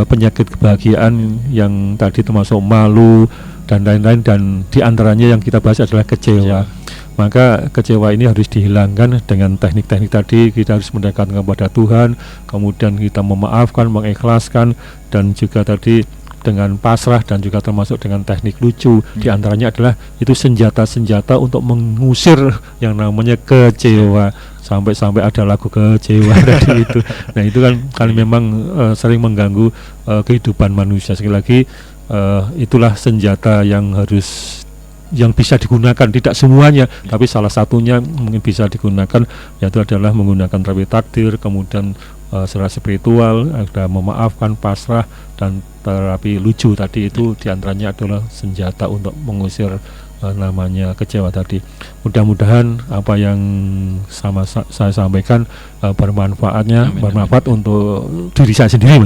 penyakit kebahagiaan yang tadi termasuk malu dan lain-lain, dan diantaranya yang kita bahas adalah kecewa. Maka kecewa ini harus dihilangkan dengan teknik-teknik tadi. Kita harus mendekatkan kepada Tuhan, kemudian kita memaafkan, mengikhlaskan, dan juga tadi dengan pasrah dan juga termasuk dengan teknik lucu. Di antaranya adalah itu senjata-senjata untuk mengusir yang namanya kecewa. Sampai ada lagu kecewa tadi itu. Nah itu kan memang sering mengganggu kehidupan manusia. Sekali lagi itulah senjata yang bisa digunakan, tidak semuanya, tapi salah satunya mungkin bisa digunakan, yaitu adalah menggunakan terapi takdir, kemudian secara spiritual, ada memaafkan, pasrah, dan terapi lucu tadi itu diantaranya adalah senjata untuk mengusir namanya kecewa tadi. Mudah-mudahan apa yang saya sampaikan bermanfaat untuk diri saya sendiri,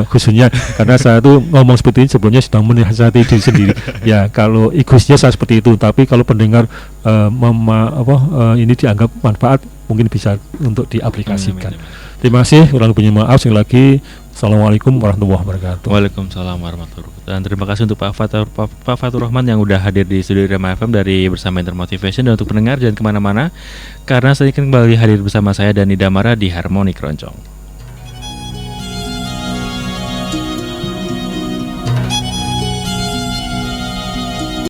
khususnya karena saya tuh ngomong seperti ini sebelumnya sedang menasihati diri sendiri. Ya kalau egosnya saya seperti itu, tapi kalau pendengar ini dianggap manfaat, mungkin bisa untuk diaplikasikan. Terima kasih, kurang lebihnya maaf sekali lagi. Assalamualaikum warahmatullahi wabarakatuh. Waalaikumsalam warahmatullahi wabarakatuh. Dan terima kasih untuk Pak Fatur Rahman yang udah hadir di studio Irama FM dari bersama Intermotivation. Dan untuk pendengar jangan kemana-mana, karena saya kembali hadir bersama saya dan Nida Mara di Harmoni Keroncong.